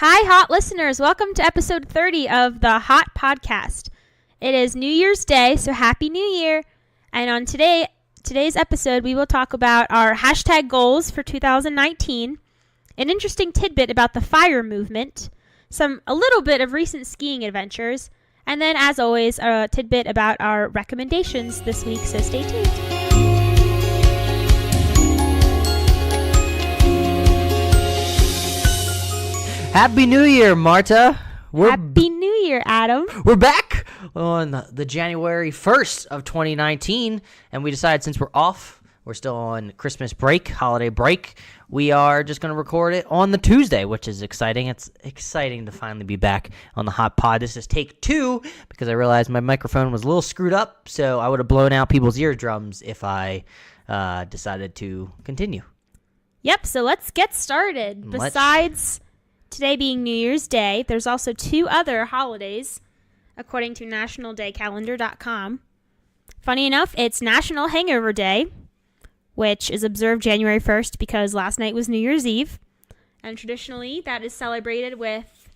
Hi, Hot listeners. Welcome to episode 30 of the Hot Podcast. It is New Year's Day, so Happy New Year. And on today's episode, we will talk about our hashtag goals for 2019, an interesting tidbit about the FIRE movement, a little bit of recent skiing adventures, and then, as always, a tidbit about our recommendations this week, so stay tuned. Happy New Year, Marta. Happy New Year, Adam. We're back on the January 1st of 2019, and we decided since we're still on Christmas break, holiday break, we are just going to record it on the Tuesday, which is exciting. It's exciting to finally be back on the Hot Pod. This is take 2 because I realized my microphone was a little screwed up, so I would have blown out people's eardrums if I decided to continue. Yep, so let's get started. Besides today being New Year's Day, there's also 2 other holidays, according to nationaldaycalendar.com. Funny enough, it's National Hangover Day, which is observed January 1st because last night was New Year's Eve. And traditionally, that is celebrated with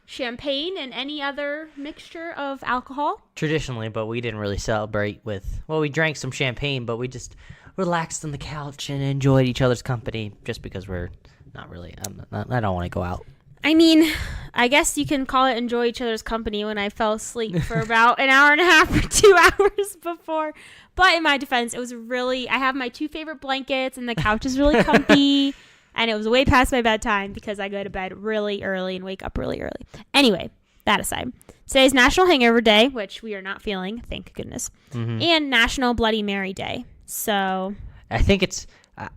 champagne and any other mixture of alcohol. Traditionally, but we didn't really celebrate we drank some champagne, but we just relaxed on the couch and enjoyed each other's company just because we're not really, I don't want to go out. I mean, I guess you can call it enjoy each other's company when I fell asleep for about an hour and a half or 2 hours before. But in my defense, it was I have my 2 favorite blankets and the couch is really comfy. And it was way past my bedtime because I go to bed really early and wake up really early. Anyway, that aside. Today's National Hangover Day, which we are not feeling, thank goodness. Mm-hmm. And National Bloody Mary Day. So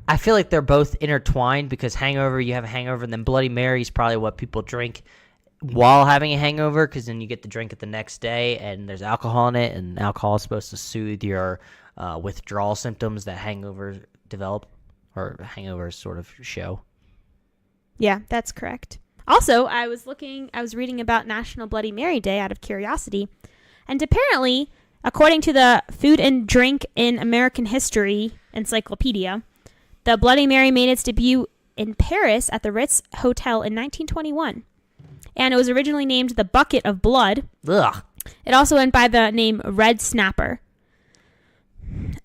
I feel like they're both intertwined because you have a hangover, and then Bloody Mary is probably what people drink while having a hangover because then you get to drink it the next day, and there's alcohol in it, and alcohol is supposed to soothe your withdrawal symptoms that hangovers develop, or hangovers sort of show. Yeah, that's correct. Also, I was reading about National Bloody Mary Day out of curiosity, and apparently, according to the Food and Drink in American History Encyclopedia, the Bloody Mary made its debut in Paris at the Ritz Hotel in 1921. And it was originally named the Bucket of Blood. Ugh. It also went by the name Red Snapper.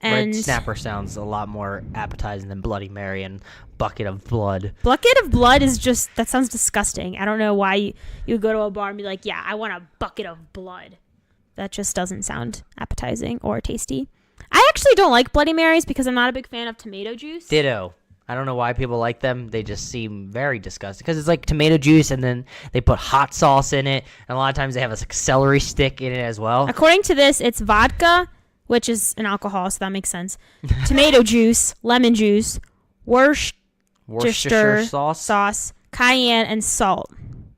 Red Snapper sounds a lot more appetizing than Bloody Mary and Bucket of Blood. Bucket of Blood that sounds disgusting. I don't know why you would go to a bar and be like, yeah, I want a bucket of blood. That just doesn't sound appetizing or tasty. I actually don't like Bloody Marys because I'm not a big fan of tomato juice. Ditto. I don't know why people like them. They just seem very disgusting because it's like tomato juice and then they put hot sauce in it. And a lot of times they have a celery stick in it as well. According to this, it's vodka, which is an alcohol, so that makes sense. Tomato juice, lemon juice, Worcestershire sauce, cayenne, and salt.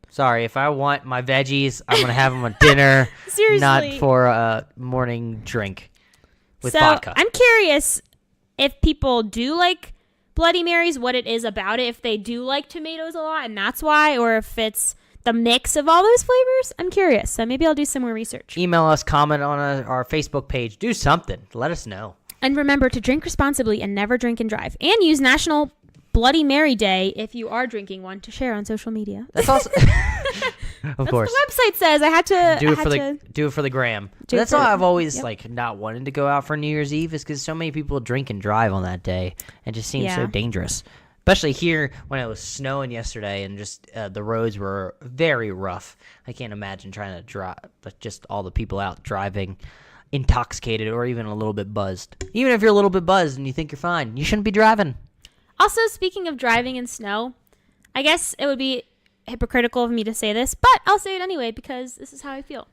Sorry, if I want my veggies, I'm going to have them at dinner, Seriously. Not for a morning drink. With vodka. I'm curious if people do like Bloody Marys, what it is about it, if they do like tomatoes a lot and that's why, or if it's the mix of all those flavors. I'm curious, so maybe I'll do some more research. Email us, comment on our Facebook page, do something, let us know. And remember to drink responsibly and never drink and drive. And use National Bloody Mary Day if you are drinking one to share on social media. That's also... Of course. That's what the website says. I had to do it for the gram. That's all I've always not wanted to go out for New Year's Eve is because so many people drink and drive on that day and just seems so dangerous. Especially here when it was snowing yesterday and just the roads were very rough. I can't imagine trying to drive, but just all the people out driving intoxicated or even a little bit buzzed. Even if you're a little bit buzzed and you think you're fine, you shouldn't be driving. Also, speaking of driving in snow, I guess it would be hypocritical of me to say this, but I'll say it anyway because this is how I feel.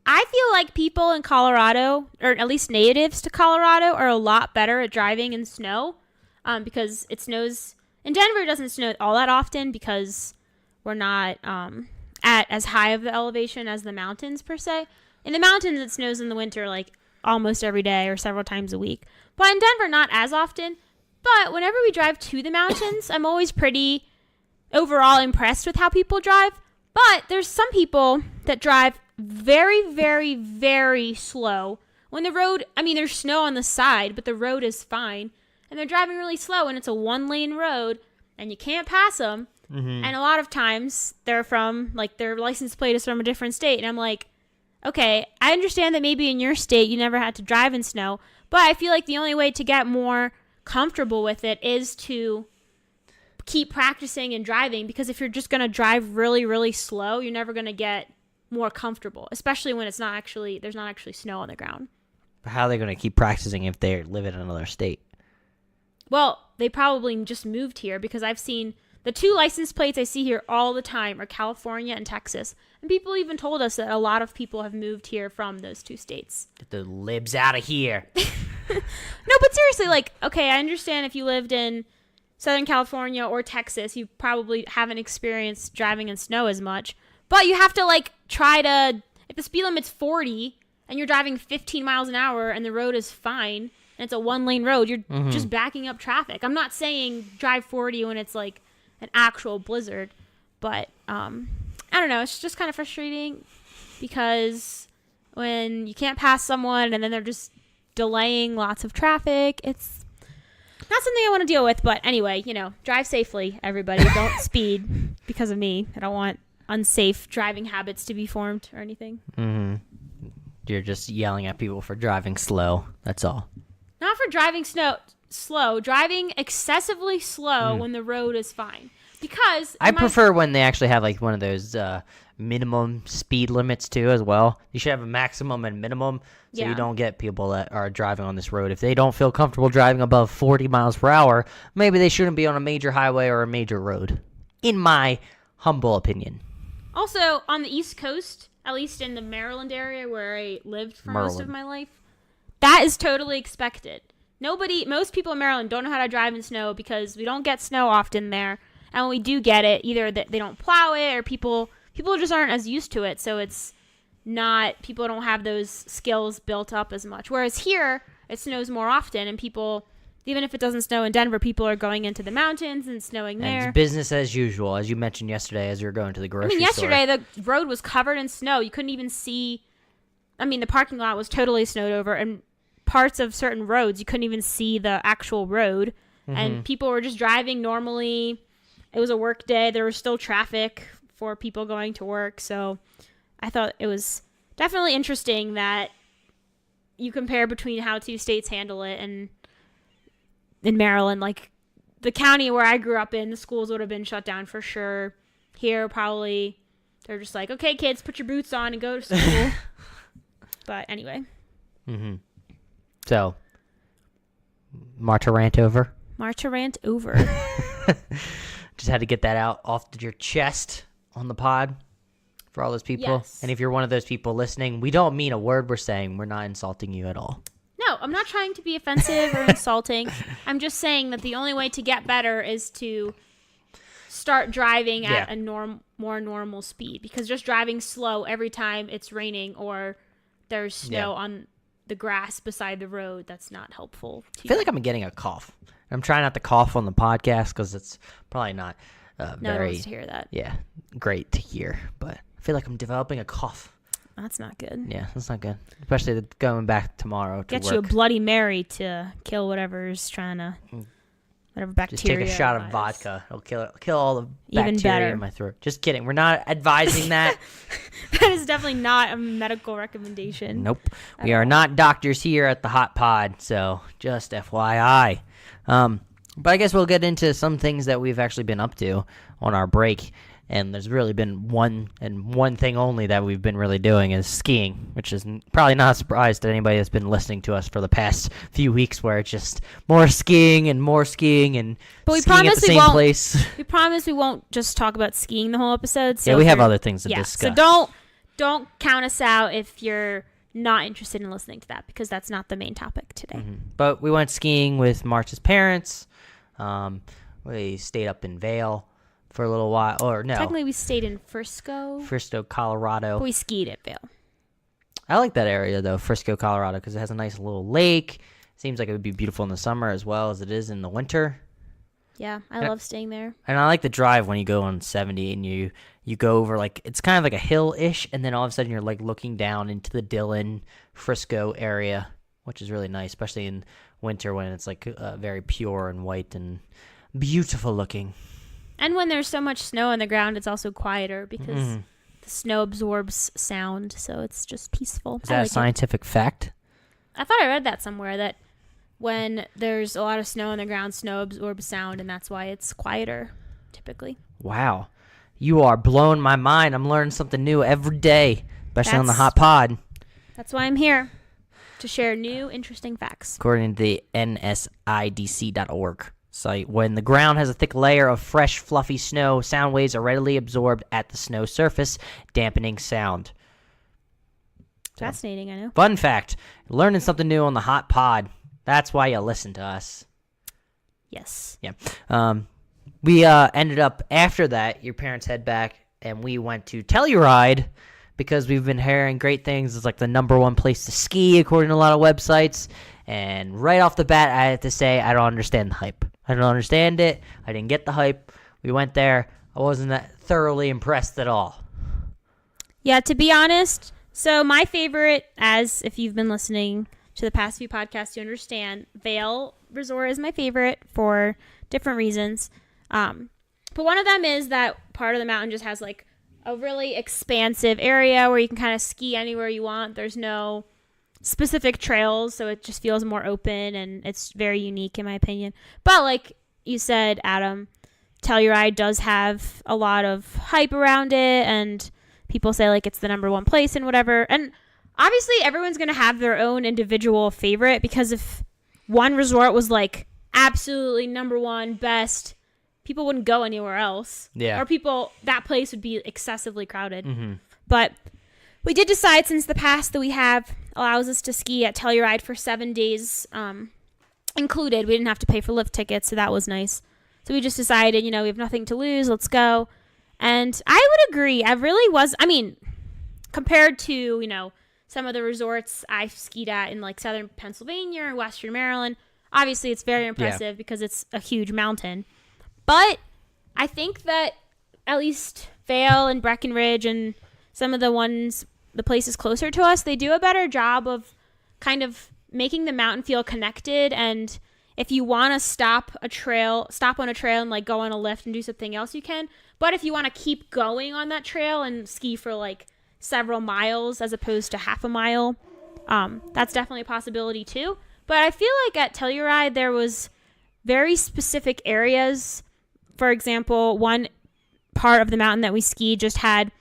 I feel like people in Colorado, or at least natives to Colorado, are a lot better at driving in snow because it snows. In Denver, it doesn't snow all that often because we're not at as high of the elevation as the mountains per se. In the mountains, it snows in the winter like almost every day or several times a week. But in Denver, not as often. But whenever we drive to the mountains, I'm always pretty overall impressed with how people drive. But there's some people that drive very, very, very slow. When the road, there's snow on the side, but the road is fine. And they're driving really slow, and it's a one-lane road, and you can't pass them. Mm-hmm. And a lot of times they're from, like, their license plate is from a different state. And I'm like, okay, I understand that maybe in your state you never had to drive in snow, but I feel like the only way to get more comfortable with it is to keep practicing and driving, because if you're just going to drive really, really slow, you're never going to get more comfortable, especially when there's not actually snow on the ground. How are they going to keep practicing if they live in another state? Well, they probably just moved here, because I've seen the 2 license plates I see here all the time are California and Texas. And people even told us that a lot of people have moved here from those 2 states. Get the libs out of here. No, but seriously, like, okay, I understand if you lived in Southern California or Texas, you probably haven't experienced driving in snow as much. But you have to, like, try to, if the speed limit's 40 and you're driving 15 miles an hour and the road is fine and it's a 1-lane road, you're just backing up traffic. I'm not saying drive 40 when it's, like, an actual blizzard. But, I don't know, it's just kind of frustrating because when you can't pass someone and then they're just delaying lots of traffic, it's not something I want to deal with. But anyway, drive safely, everybody. Don't speed because of me. I don't want unsafe driving habits to be formed or anything. Mm-hmm. You're just yelling at people for driving slow. That's all. Not for driving slow. Driving excessively slow when the road is fine. Because I prefer when they actually have, like, one of those minimum speed limits too as well. You should have a maximum and minimum, so you don't get people that are driving on this road. If they don't feel comfortable driving above 40 miles per hour, maybe they shouldn't be on a major highway or a major road, in my humble opinion. Also, on the East Coast, at least in the Maryland area where I lived for most of my life, that is totally expected. Most people in Maryland don't know how to drive in snow because we don't get snow often there. And when we do get it, either they don't plow it or people just aren't as used to it. So it's not, people don't have those skills built up as much. Whereas here, it snows more often, and people, even if it doesn't snow in Denver, people are going into the mountains and snowing there. It's business as usual, as you mentioned yesterday as you were going to the grocery store. Yesterday the road was covered in snow. You couldn't even see, the parking lot was totally snowed over, and parts of certain roads, you couldn't even see the actual road. Mm-hmm. And people were just driving normally. It was a work day. There was still traffic for people going to work. So I thought it was definitely interesting that you compare between how 2 states handle it. And in Maryland, like the county where I grew up in, the schools would have been shut down for sure. Here, probably, they're just like, okay, kids, put your boots on and go to school. But anyway. Mm-hmm. So, Marta rant over. Just had to get that out off your chest on the pod for all those people. Yes. And if you're one of those people listening, we don't mean a word we're saying. We're not insulting you at all. No, I'm not trying to be offensive or insulting. I'm just saying that the only way to get better is to start driving at a more normal speed. Because just driving slow every time it's raining or there's snow on the grass beside the road, that's not helpful to I feel like I'm getting a cough. I'm trying not to cough on the podcast because it's probably not no very one wants to hear that. Yeah, great to hear. But I feel like I'm developing a cough. That's not good. Yeah, that's not good. Especially going back tomorrow to Get work. you a Bloody Mary to kill whatever's trying to, whatever bacteria. Just take a shot of vodka. It'll kill all the Even bacteria better. in my throat. Just kidding. We're not advising that. That is definitely not a medical recommendation. Nope. We are not doctors here at the Hot Pod, so just FYI. But I guess we'll get into some things that we've actually been up to on our break. And there's really been one thing only that we've been really doing is skiing, which is probably not a surprise to anybody that's been listening to us for the past few weeks, where it's just more skiing and skiing at the same place. We promise we won't just talk about skiing the whole episode. So we have other things to discuss. So don't count us out if you're not interested in listening to that, because that's not the main topic today. Mm-hmm. But we went skiing with Marta's parents. We stayed up in Vail for a little while, or no. Technically, we stayed in Frisco, Colorado. but we skied at Vail. I like that area, though, Frisco, Colorado, because it has a nice little lake. Seems like it would be beautiful in the summer as well as it is in the winter. Yeah, I love staying there. And I like the drive when you go on 70 and you go over, like, it's kind of like a hill-ish, and then all of a sudden you're, like, looking down into the Dillon, Frisco area, which is really nice, especially in winter when it's, like, very pure and white and beautiful looking. And when there's so much snow on the ground, it's also quieter because the snow absorbs sound, so it's just peaceful. Is that a scientific fact? I thought I read that somewhere, that when there's a lot of snow on the ground, snow absorbs sound, and that's why it's quieter, typically. Wow. You are blowing my mind. I'm learning something new every day, especially on the Hot Pod. That's why I'm here, to share new, interesting facts. According to the nsidc.org site, when the ground has a thick layer of fresh, fluffy snow, sound waves are readily absorbed at the snow surface, dampening sound. Fascinating, I know. Fun fact, learning something new on the Hot Pod. That's why you listen to us. Yes. Yeah. We ended up, after that, your parents head back, and we went to Telluride, because we've been hearing great things. It's like the #1 place to ski, according to a lot of websites. And right off the bat, I have to say, I don't understand the hype. I don't understand it. I didn't get the hype. We went there. I wasn't that thoroughly impressed at all. Yeah, to be honest, so my favorite, as if you've been listening to the past few podcasts, you understand, Vail Resort is my favorite for different reasons. But one of them is that part of the mountain just has like a really expansive area where you can kind of ski anywhere you want. There's no specific trails, so it just feels more open, and it's very unique in my opinion. But like you said, Adam, Telluride does have a lot of hype around it, and people say like it's the #1 place and whatever. And obviously everyone's going to have their own individual favorite, because if one resort was like absolutely #1 best, people wouldn't go anywhere else. Yeah. Or that place would be excessively crowded. Mm-hmm. But we did decide, since the pass that we have allows us to ski at Telluride for 7 days included. We didn't have to pay for lift tickets, so that was nice. So we just decided, we have nothing to lose. Let's go. And I would agree. Compared to, some of the resorts I've skied at in like southern Pennsylvania or western Maryland, obviously it's very impressive because it's a huge mountain. But I think that at least Vail and Breckenridge and some of the places closer to us, they do a better job of kind of making the mountain feel connected. And if you want to stop on a trail and like go on a lift and do something else, you can. But if you want to keep going on that trail and ski for like several miles as opposed to half a mile, that's definitely a possibility too. But I feel like at Telluride there was very specific areas. For example, one part of the mountain that we skied just had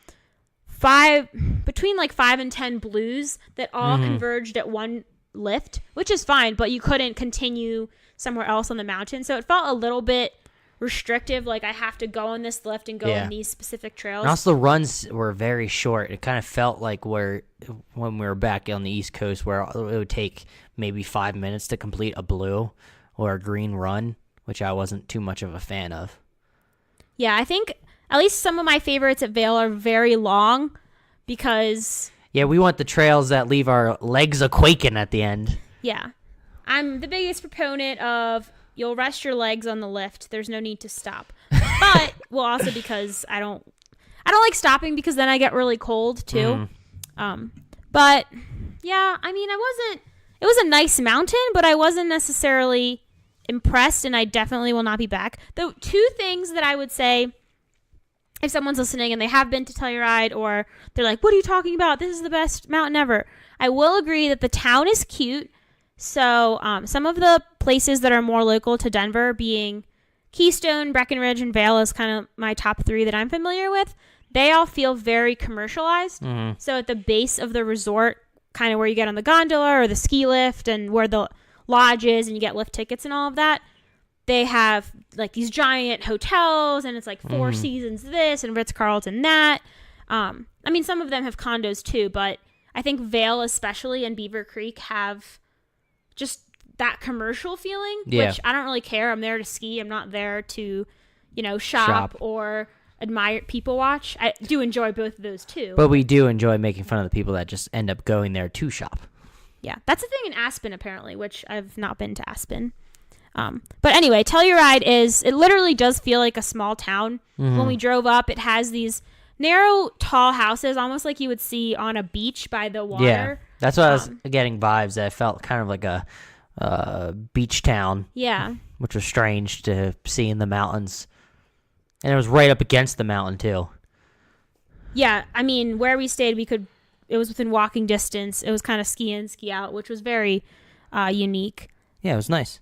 between 5 and 10 blues that all converged at one lift, which is fine, but you couldn't continue somewhere else on the mountain. So it felt a little bit restrictive, like I have to go on this lift and go on these specific trails. And also the runs were very short. It kind of felt like when we were back on the East Coast, where it would take maybe 5 minutes to complete a blue or a green run, which I wasn't too much of a fan of. Yeah, I think at least some of my favorites at Vail are very long because... Yeah, we want the trails that leave our legs a-quaking at the end. Yeah. I'm the biggest proponent of you'll rest your legs on the lift. There's no need to stop. But, also because I don't like stopping because then I get really cold too. But, yeah, it was a nice mountain, but I wasn't necessarily impressed, and I definitely will not be back. The two things that I would say, if someone's listening and they have been to Telluride, or they're like, what are you talking about? This is the best mountain ever. I will agree that the town is cute. So some of the places that are more local to Denver, being Keystone, Breckenridge, and Vail is kind of my top 3 that I'm familiar with. They all feel very commercialized. So at the base of the resort, kind of where you get on the gondola or the ski lift and where the lodge is and you get lift tickets and all of that, they have like these giant hotels, and it's like Four Seasons this and Ritz-Carlton that. Some of them have condos too, but I think Vail especially and Beaver Creek have just that commercial feeling, which I don't really care. I'm there to ski. I'm not there to, shop or admire, people watch. I do enjoy both of those too. But we do enjoy making fun of the people that just end up going there to shop. Yeah, that's a thing in Aspen apparently, which I've not been to Aspen. But anyway, Telluride it literally does feel like a small town. When we drove up, it has these narrow, tall houses, almost like you would see on a beach by the water. Yeah, that's what I was getting vibes that. It felt kind of like a beach town. Yeah. Which was strange to see in the mountains. And it was right up against the mountain, too. Yeah, I mean, where we stayed, it was within walking distance. It was kind of ski in, ski out, which was very unique. Yeah, it was nice.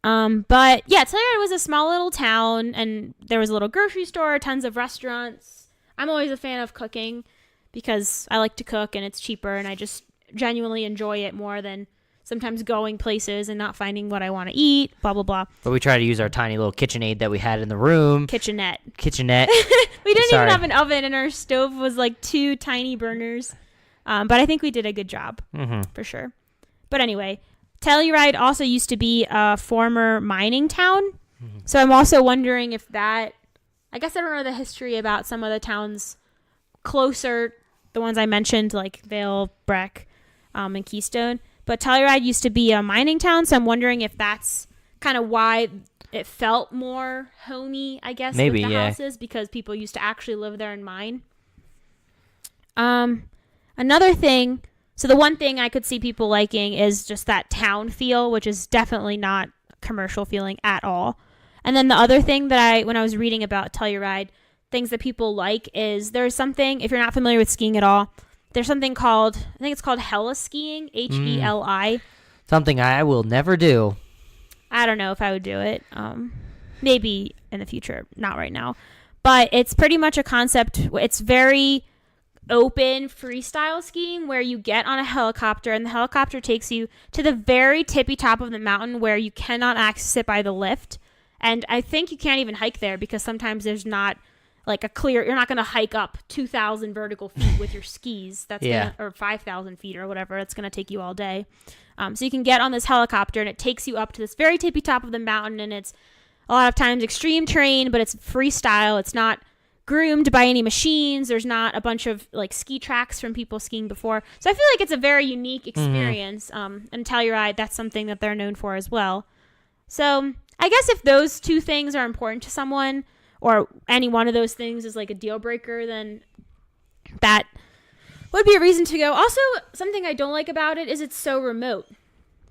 But yeah, Telluride was a small little town, and there was a little grocery store, tons of restaurants. I'm always a fan of cooking because I like to cook and it's cheaper, and I just genuinely enjoy it more than sometimes going places and not finding what I want to eat, blah, blah, blah. But we tried to use our tiny little KitchenAid that we had in the room. Kitchenette. We didn't even have an oven, and our stove was like 2 tiny burners. But I think we did a good job, for sure. But anyway, Telluride also used to be a former mining town. So I'm also wondering if that... I guess I don't know the history about some of the towns closer, the ones I mentioned, like Vail, Breck, and Keystone. But Telluride used to be a mining town, so I'm wondering if that's kind of why it felt more homey, I guess, maybe, with the yeah. houses, because people used to actually live there and mine. Another thing, so the one thing I could see people liking is just that town feel, which is definitely not commercial feeling at all. And then the other thing that when I was reading about Telluride, things that people like is there's something, if you're not familiar with skiing at all, there's something called, I think it's called heli skiing, Heli. Something I will never do. I don't know if I would do it. Maybe in the future, not right now. But it's pretty much a concept. It's very open freestyle skiing where you get on a helicopter and the helicopter takes you to the very tippy top of the mountain where you cannot access it by the lift. And I think you can't even hike there because sometimes there's not like you're not going to hike up 2,000 vertical feet with your skis. Or 5,000 feet or whatever. It's going to take you all day. So you can get on this helicopter and it takes you up to this very tippy top of the mountain, and it's a lot of times extreme terrain, but it's freestyle. It's not groomed by any machines. There's not a bunch of like ski tracks from people skiing before. So I feel like it's a very unique experience. And Telluride, that's something that they're known for as well. So I guess if those 2 things are important to someone, or any one of those things is like a deal breaker, then that would be a reason to go. Also, something I don't like about it is it's so remote.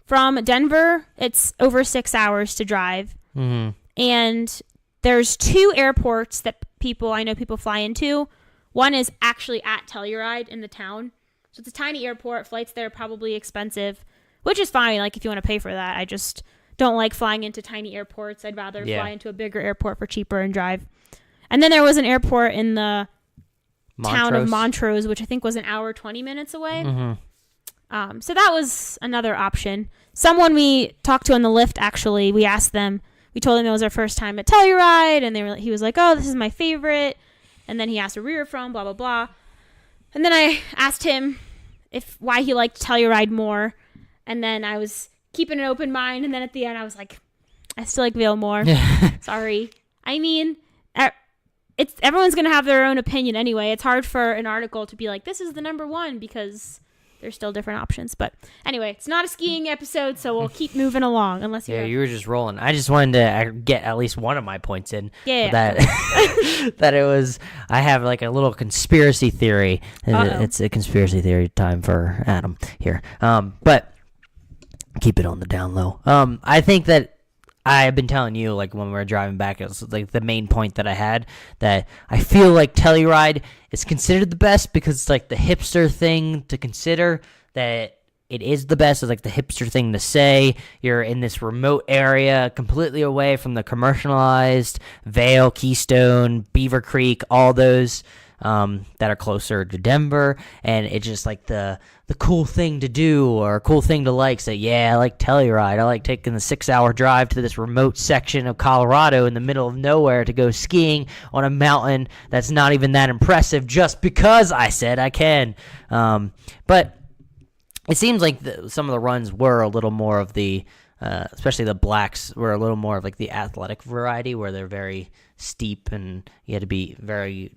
From Denver, it's over 6 hours to drive. And there's 2 airports that I know people fly into. One is actually at Telluride in the town. So it's a tiny airport. Flights there are probably expensive, which is fine, like if you want to pay for that. I just don't like flying into tiny airports. I'd rather fly into a bigger airport for cheaper and drive. And then there was an airport in the town of Montrose, which I think was an hour 20 minutes away. So that was another option. Someone we talked to on the lift, actually, we told them it was our first time at Telluride, and he was like, oh, this is my favorite. And then he asked where we were from, blah, blah, blah. And then I asked him why he liked Telluride more. And then I was keeping an open mind, and then at the end I was like, I still like Vail more. Sorry. I mean, everyone's gonna have their own opinion anyway. It's hard for an article to be like, this is the number 1, because there's still different options. But anyway, it's not a skiing episode, so we'll keep moving along. Unless you were just rolling. I just wanted to get at least one of my points in. Yeah. That it was. I have like a little conspiracy theory. It's a conspiracy theory time for Adam here. But keep it on the down low. I think that I've been telling you, like, when we were driving back, it was like the main point that I had, that I feel like Telluride is considered the best because it's like the hipster thing to consider, that it is the best. It's like the hipster thing to say. You're in this remote area, completely away from the commercialized Vail, Keystone, Beaver Creek, all those that are closer to Denver, and it's just like the cool thing to do or a cool thing to like. So yeah, I like Telluride. I like taking the 6-hour drive to this remote section of Colorado in the middle of nowhere to go skiing on a mountain that's not even that impressive just because I said I can. But it seems like some of the runs were a little more of the especially the blacks were a little more of like the athletic variety, where they're very steep and you had to be very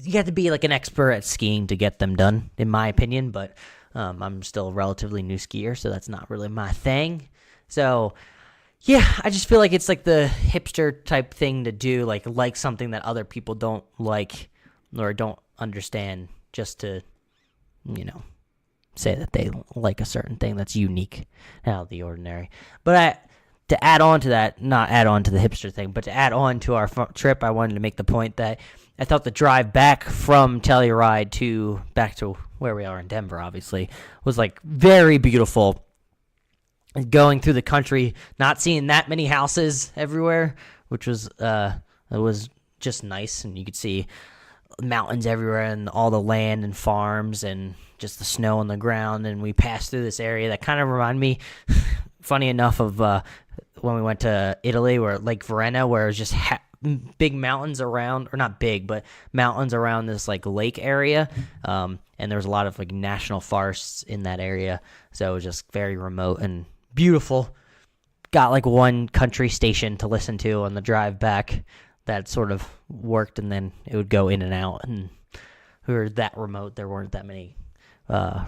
you have to be like an expert at skiing to get them done, in my opinion. But I'm still a relatively new skier, so that's not really my thing. So yeah, I just feel like it's like the hipster type thing to do, like something that other people don't like or don't understand, just to, say that they like a certain thing that's unique out of the ordinary. But to add on to that, not add on to the hipster thing, but to add on to our trip, I wanted to make the point that I thought the drive back from Telluride back to where we are in Denver, obviously, was like very beautiful. Going through the country, not seeing that many houses everywhere, which was it was just nice, and you could see mountains everywhere and all the land and farms and just the snow on the ground. And we passed through this area that kind of reminded me, funny enough, of when we went to Italy, where Lake Verena, where it was just big mountains around, or not big, but mountains around this like lake area, and there was a lot of like national forests in that area, so it was just very remote and beautiful. Got like one country station to listen to on the drive back that sort of worked, and then it would go in and out, and we were that remote, there weren't that many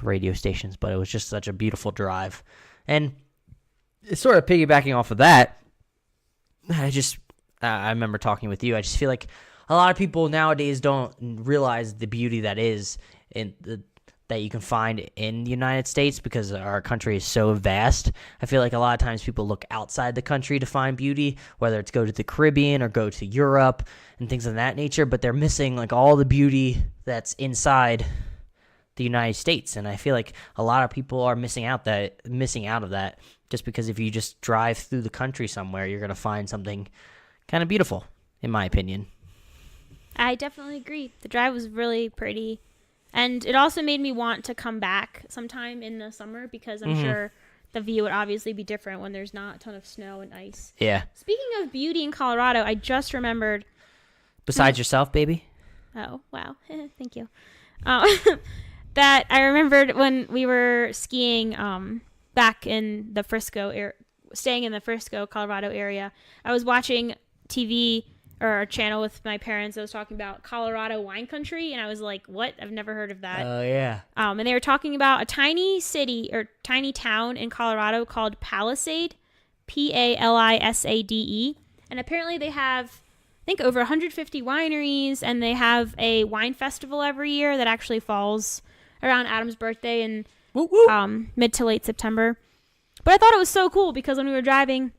radio stations, but it was just such a beautiful drive. And it's sort of piggybacking off of that, I remember talking with you, I just feel like a lot of people nowadays don't realize the beauty that is that you can find in the United States, because our country is so vast. I feel like a lot of times people look outside the country to find beauty, whether it's go to the Caribbean or go to Europe and things of that nature, but they're missing like all the beauty that's inside the United States. And I feel like a lot of people are missing out of that, just because if you just drive through the country somewhere, you're going to find something kind of beautiful, in my opinion. I definitely agree. The drive was really pretty. And it also made me want to come back sometime in the summer, because I'm sure the view would obviously be different when there's not a ton of snow and ice. Yeah. Speaking of beauty in Colorado, I just remembered. Besides yourself, baby? Oh, wow. Thank you. That I remembered when we were skiing back in the staying in the Frisco, Colorado area. I was watching TV or a channel with my parents that was talking about Colorado wine country, and I was like, what? I've never heard of that. Oh, yeah. And they were talking about a tiny city or tiny town in Colorado called Palisade, Palisade. And apparently they have, I think, over 150 wineries, and they have a wine festival every year that actually falls around Adam's birthday in mid to late September. But I thought it was so cool, because when we were driving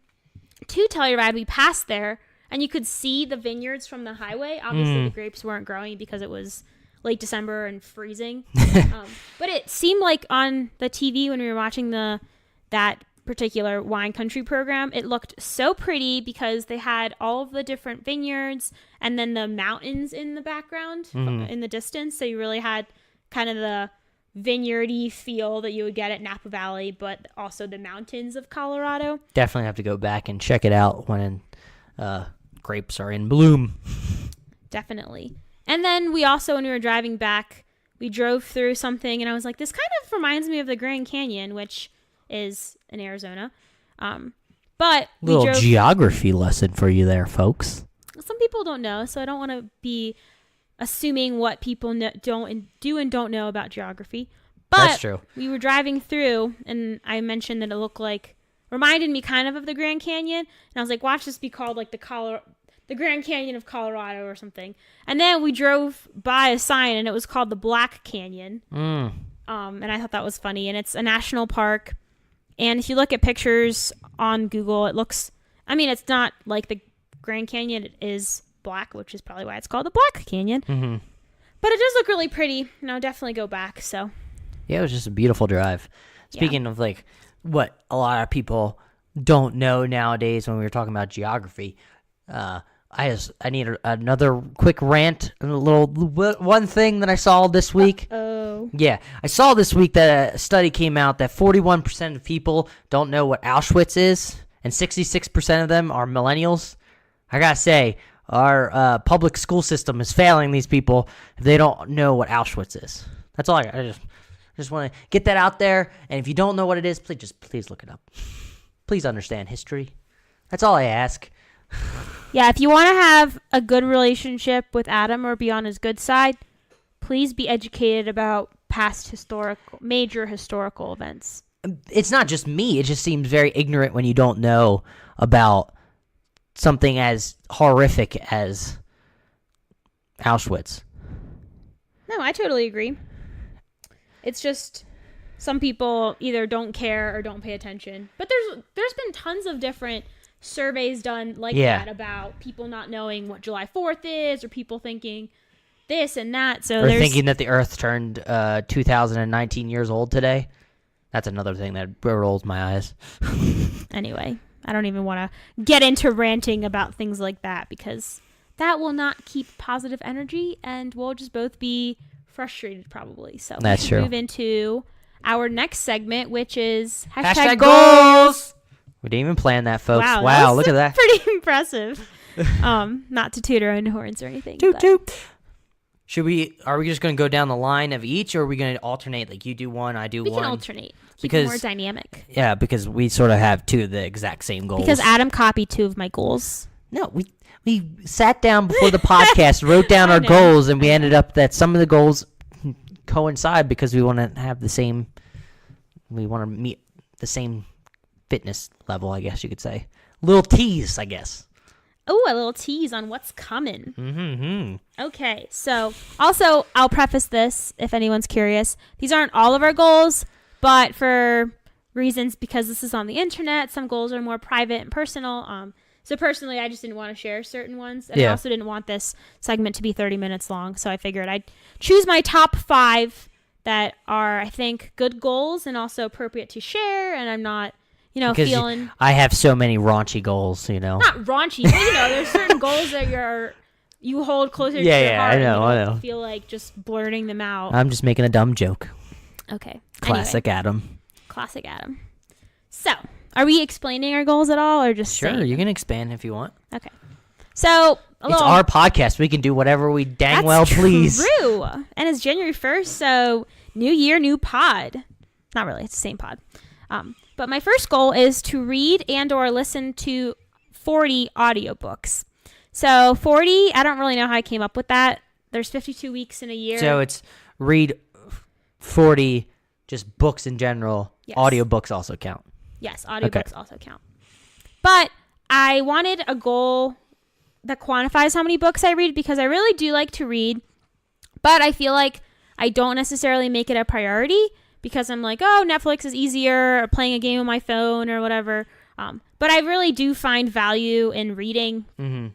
to Telluride, we passed there, and you could see the vineyards from the highway. Obviously, the grapes weren't growing because it was late December and freezing. But it seemed like on the TV when we were watching that particular wine country program, it looked so pretty, because they had all of the different vineyards and then the mountains in the background in the distance. So you really had kind of the vineyardy feel that you would get at Napa Valley, but also the mountains of Colorado. Definitely have to go back and check it out when grapes are in bloom. Definitely. And then we also, when we were driving back, we drove through something, and I was like, this kind of reminds me of the Grand Canyon, which is in Arizona. But little geography lesson for you there, folks. Some people don't know, so I don't want to be assuming what people don't know about geography. But that's true. We were driving through, and I mentioned that it reminded me kind of the Grand Canyon, and I was like, watch this be called like the Grand Canyon of Colorado or something. And then we drove by a sign, and it was called the Black Canyon. And I thought that was funny, and it's a national park. And if you look at pictures on Google, it's not like the Grand Canyon. It is black, which is probably why it's called the Black Canyon. But it does look really pretty, and I'll definitely go back. So yeah, it was just a beautiful drive. Speaking of like what a lot of people don't know nowadays when we were talking about geography, I need another quick rant, one thing that I saw this week. Yeah, I saw this week that a study came out that 41% of people don't know what Auschwitz is, and 66% of them are millennials. I gotta say, our public school system is failing these people if they don't know what Auschwitz is. That's all I just want to get that out there. And if you don't know what it is, please look it up. Please understand history. That's all I ask. Yeah, if you want to have a good relationship with Adam or be on his good side, please be educated about past major historical events. It's not just me. It just seems very ignorant when you don't know about something as horrific as Auschwitz. No, I totally agree. It's just some people either don't care or don't pay attention. But there's been tons of different surveys done like Yeah. that about people not knowing what July 4th is, or people thinking this and that. So Or there's thinking that the Earth turned 2019 years old today. That's another thing that rolls my eyes. Anyway, I don't even want to get into ranting about things like that, because that will not keep positive energy, and we'll just both be frustrated probably. So That's we true. move into our next segment, which is Hashtag goals. We didn't even plan that, folks. Wow, Wow, that was look at that. Pretty impressive. Not to toot our own horns or anything. Toot but toot. Are we just going to go down the line of each, or are we going to alternate? Like you do one, I do we one? can alternate. Keep Because- it more dynamic. Yeah, because we sort of have two of the exact same goals. Because Adam copied 2 of my goals. No, we sat down before the podcast, wrote down our know. goals, and we ended up that some of the goals coincide because we want to have the same. We want to meet the same fitness level, I guess you could say. Little tease, I guess. Oh, a little tease on what's coming. Mm-hmm. Okay, so also I'll preface this if anyone's curious. These aren't all of our goals, but for reasons because this is on the internet, some goals are more private and personal. So personally, I just didn't want to share certain ones, and I also didn't want this segment to be 30 minutes long. So I figured I'd choose my top 5 that are, I think, good goals and also appropriate to share. And I'm not, Because feeling I have so many raunchy goals, not raunchy, but there's certain goals that you hold closer to your heart. I know, and you I know. don't feel like just blurting them out. I'm just making a dumb joke. Okay. Classic Anyway, Adam. classic Adam. So, are we explaining our goals at all, or just Sure, saying you them? can expand if you want. Okay. So, It's our podcast. We can do whatever we dang that's well please. True. And it's January 1st, so new year, new pod. Not really. It's the same pod. But my first goal is to read and or listen to 40 audiobooks. So 40, I don't really know how I came up with that. There's 52 weeks in a year. So it's read 40 just books in general. Yes. Audiobooks also count. Yes, audiobooks also count. But I wanted a goal that quantifies how many books I read, because I really do like to read, but I feel like I don't necessarily make it a priority because I'm like, oh, Netflix is easier, or playing a game on my phone or whatever. But I really do find value in reading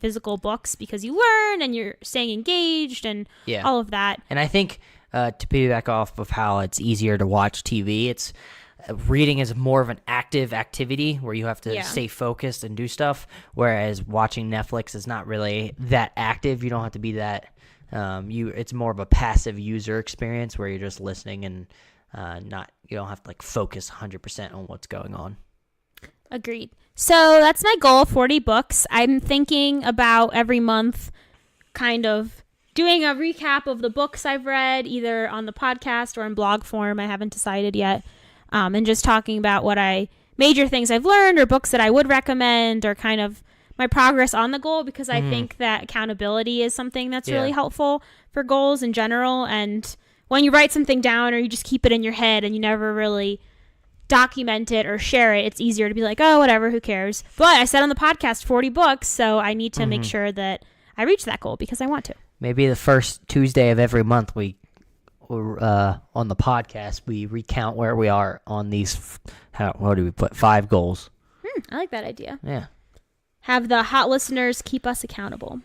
physical books because you learn and you're staying engaged and all of that. And I think to piggyback off of how it's easier to watch TV, it's reading is more of an active activity where you have to stay focused and do stuff, whereas watching Netflix is not really that active. You don't have to be that it's more of a passive user experience where you're just listening and you don't have to like focus 100% on what's going on. Agreed. So that's my goal, 40 books. I'm thinking about every month kind of doing a recap of the books I've read, either on the podcast or in blog form. I haven't decided yet. And just talking about major things I've learned, or books that I would recommend, or kind of my progress on the goal, because I think that accountability is something that's really helpful for goals in general. And when you write something down or you just keep it in your head and you never really document it or share it, it's easier to be like, oh, whatever, who cares? But I said on the podcast 40 books, so I need to make sure that I reach that goal because I want to. Maybe the first Tuesday of every month on the podcast, we recount where we are on these, what do we put, 5 goals. I like that idea. Yeah. Have the hot listeners keep us accountable.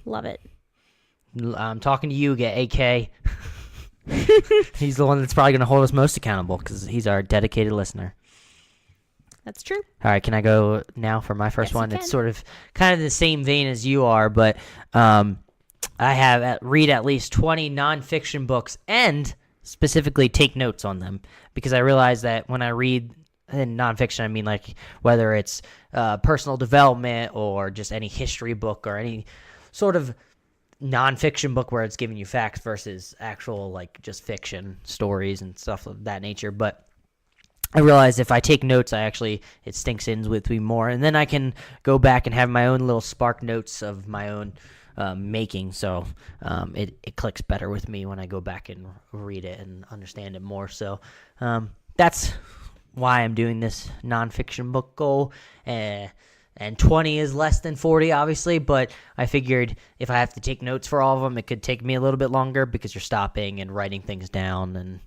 Love it. I'm talking to you, AK. He's the one that's probably going to hold us most accountable because he's our dedicated listener. That's true. All right, can I go now for my first one? you It's can. sort of kind of the same vein as you are, but I have read at least 20 nonfiction books and specifically take notes on them, because I realize that when I read in nonfiction, I mean like whether it's personal development or just any history book or any sort of nonfiction book where it's giving you facts versus actual like just fiction stories and stuff of that nature. But I realize if I take notes, it stinks in with me more, and then I can go back and have my own little spark notes of my own making, so it clicks better with me when I go back and read it and understand it more. So that's why I'm doing this nonfiction book goal. And 20 is less than 40, obviously, but I figured if I have to take notes for all of them, it could take me a little bit longer because you're stopping and writing things down and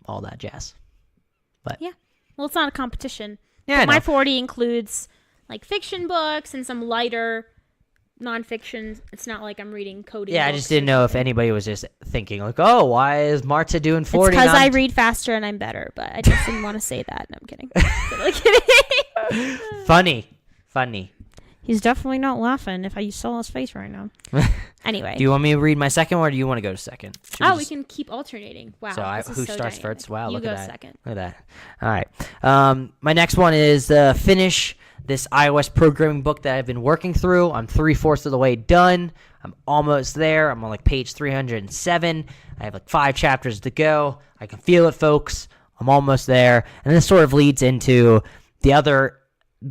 all that jazz. But Yeah. Well, it's not a competition. Yeah, my 40 includes like fiction books and some lighter nonfiction. It's not like I'm reading coding. Yeah, I just didn't know if anybody was just thinking like, oh, why is Marta doing 40? It's because I read faster and I'm better, but I just didn't want to say that. No, I'm kidding. Totally kidding. Funny. He's definitely not laughing if I saw his face right now. Anyway. Do you want me to read my second one, or do you want to go to second? We can keep alternating. Wow. So who starts dynamic. first? Wow, you look go at that. second. Look at that. All right. My next one is finish this iOS programming book that I've been working through. I'm 3/4 of the way done. I'm almost there. I'm on like page 307. I have like 5 chapters to go. I can feel it, folks. I'm almost there. And this sort of leads into the other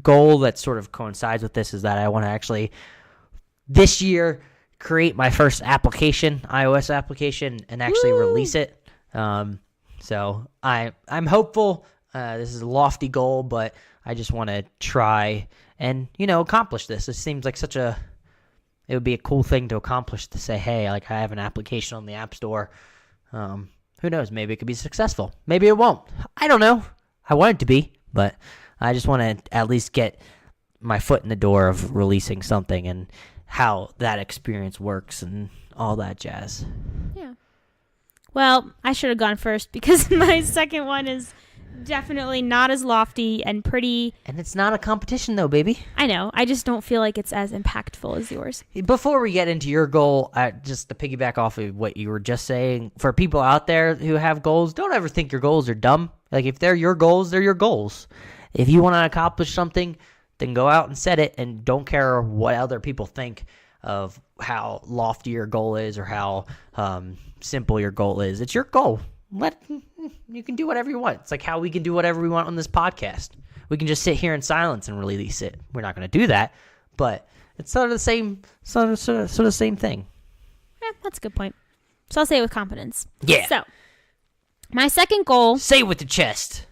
goal that sort of coincides with this, is that I want to actually this year create my first application, iOS application, and actually release it. So I'm hopeful. This is a lofty goal, but I just want to try and, accomplish this. It seems like it would be a cool thing to accomplish, to say, hey, like I have an application on the App Store. Who knows? Maybe it could be successful. Maybe it won't. I don't know. I want it to be, but I just want to at least get my foot in the door of releasing something and how that experience works and all that jazz. Yeah. Well, I should have gone first because my second one is definitely not as lofty and pretty. And it's not a competition though, baby. I know. I just don't feel like it's as impactful as yours. Before we get into your goal, just to piggyback off of what you were just saying, for people out there who have goals, don't ever think your goals are dumb. Like if they're your goals, they're your goals. If you want to accomplish something, then go out and set it, and don't care what other people think of how lofty your goal is or how simple your goal is. It's your goal. You can do whatever you want. It's like how we can do whatever we want on this podcast. We can just sit here in silence and release it. We're not going to do that, but it's sort of the same, sort of same thing. Yeah, that's a good point. So I'll say it with confidence. Yeah. So my second goal. Say it with the chest.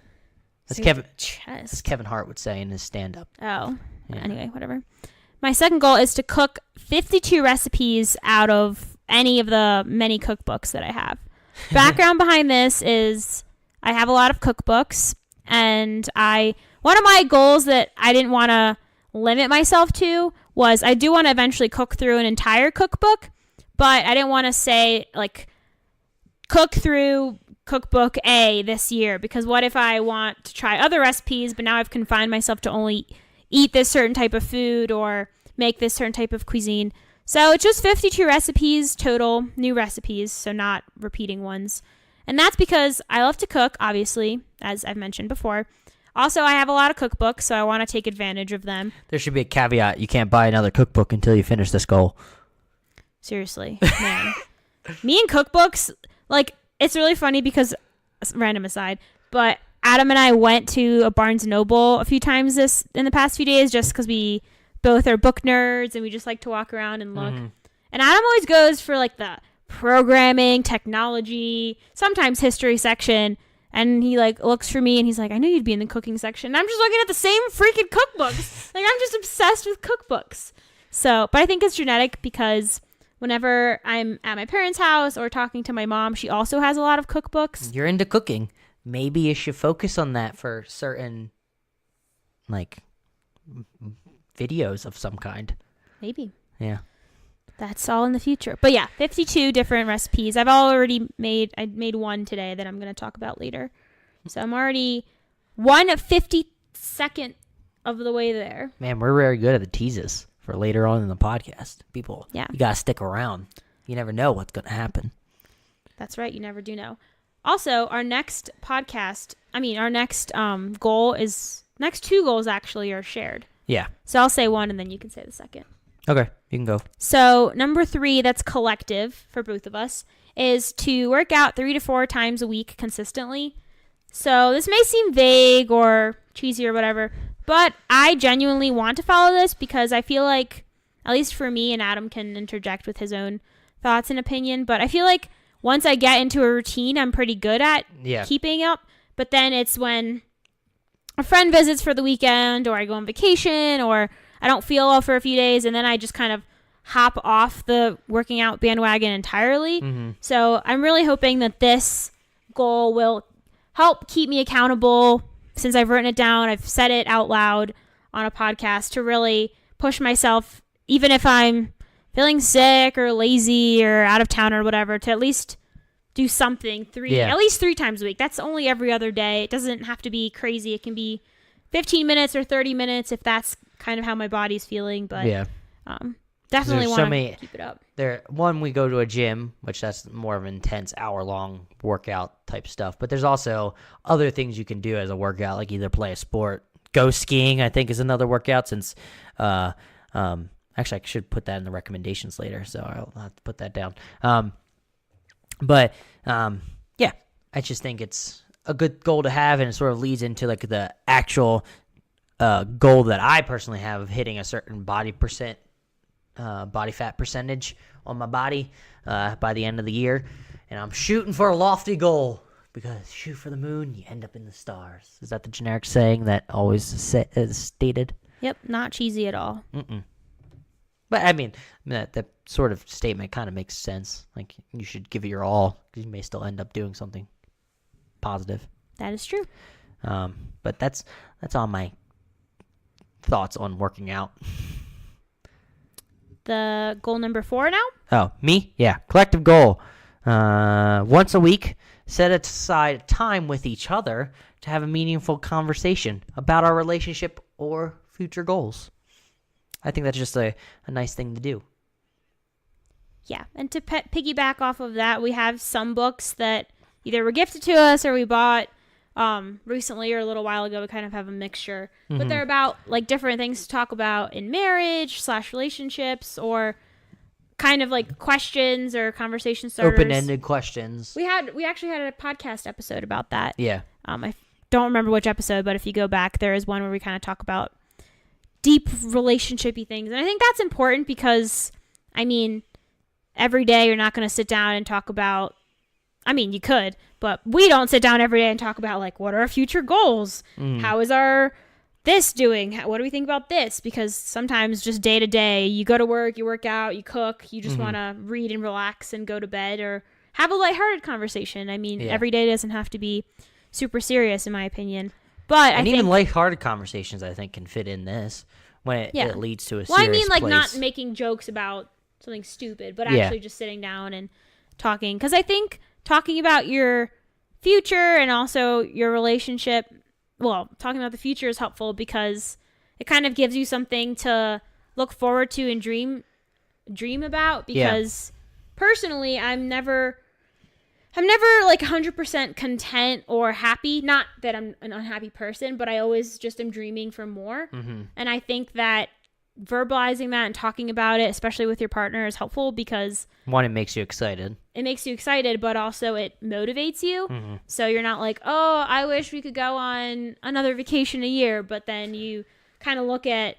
That's Chest. As Kevin Hart would say in his stand-up. Oh. Yeah. Anyway, whatever. My second goal is to cook 52 recipes out of any of the many cookbooks that I have. Background behind this is I have a lot of cookbooks, and one of my goals that I didn't want to limit myself to was I do want to eventually cook through an entire cookbook, but I didn't want to say like cook through cookbook A this year, because what if I want to try other recipes, but now I've confined myself to only eat this certain type of food or make this certain type of cuisine. So it's just 52 recipes total, new recipes, so not repeating ones. And that's because I love to cook, obviously, as I've mentioned before. Also, I have a lot of cookbooks, so I want to take advantage of them. There should be a caveat. You can't buy another cookbook until you finish this goal. Seriously, man. Me and cookbooks, like, it's really funny because, random aside, but Adam and I went to a Barnes & Noble a few times in the past few days just because we both are book nerds and we just like to walk around and look. Mm-hmm. And Adam always goes for like the programming, technology, sometimes history section. And he like looks for me and he's like, I knew you'd be in the cooking section. And I'm just looking at the same freaking cookbooks. Like I'm just obsessed with cookbooks. So, but I think it's genetic because whenever I'm at my parents' house or talking to my mom, she also has a lot of cookbooks. You're into cooking. Maybe you should focus on that for certain like videos of some kind. Maybe. Yeah. That's all in the future. But yeah, 52 different recipes. I made one today that I'm going to talk about later. So I'm already 1/52nd of the way there. Man, we're very good at the teases for later on in the podcast. People, yeah. You got to stick around. You never know what's going to happen. That's right. You never do know. Also, our next goal is, next 2 goals actually are shared. Yeah. So I'll say one and then you can say the second. Okay, you can go. So number 3, that's collective for both of us, is to work out 3 to 4 times a week consistently. So this may seem vague or cheesy or whatever, but I genuinely want to follow this because I feel like, at least for me, and Adam can interject with his own thoughts and opinion, but I feel like once I get into a routine, I'm pretty good at keeping up. But then it's when a friend visits for the weekend or I go on vacation or I don't feel well for a few days, and then I just kind of hop off the working out bandwagon entirely. Mm-hmm. So I'm really hoping that this goal will help keep me accountable since I've written it down, I've said it out loud on a podcast to really push myself, even if I'm feeling sick or lazy or out of town or whatever, to at least do something at least 3 times a week. That's only every other day. It doesn't have to be crazy. It can be 15 minutes or 30 minutes if that's kind of how my body's feeling. But definitely want to keep it up. We go to a gym, which that's more of an intense hour-long workout type stuff. But there's also other things you can do as a workout, like either play a sport. Go skiing, I think, is another workout since actually I should put that in the recommendations later, so I'll have to put that down. I just think it's a good goal to have, and it sort of leads into like the actual goal that I personally have of hitting a certain body fat percentage on my body by the end of the year. And I'm shooting for a lofty goal because shoot for the moon, you end up in the stars. Is that the generic saying that always is stated? Yep, not cheesy at all. But I mean, that sort of statement kind of makes sense. Like, you should give it your all because you may still end up doing something positive. That is true. But that's all my thoughts on working out. The goal number 4 now? Oh, me? Yeah. Collective goal. Once a week, set aside time with each other to have a meaningful conversation about our relationship or future goals. I think that's just a nice thing to do. Yeah, and to piggyback off of that, we have some books that either were gifted to us or we bought recently or a little while ago. We kind of have a mixture. But they're about like different things to talk about in marriage / relationships, or kind of like questions or conversation starters. Open-ended questions. We actually had a podcast episode about that. Yeah. I don't remember which episode, but if you go back, there is one where we kind of talk about deep relationship-y things. And I think that's important because, I mean, every day you're not going to sit down and talk about, I mean, you could, but we don't sit down every day and talk about, like, what are our future goals? How is our this doing? What do we think about this? Because sometimes just day to day, you go to work, you work out, you cook, you just want to read and relax and go to bed or have a lighthearted conversation. I mean, every day doesn't have to be super serious, in my opinion. But I think even lighthearted conversations, I think, can fit in this when it leads to a serious I mean, like, place. not making jokes about something stupid, but actually just sitting down and talking. Because I think talking about your future and also your relationship, well, talking about the future is helpful because it kind of gives you something to look forward to and dream about. Because personally, I'm never like 100% content or happy. Not that I'm an unhappy person, but I always just am dreaming for more. And I think that verbalizing that and talking about it, especially with your partner, is helpful because one, it makes you excited. It makes you excited, but also it motivates you. So you're not like, oh, I wish we could go on another vacation a year, but then you kind of look at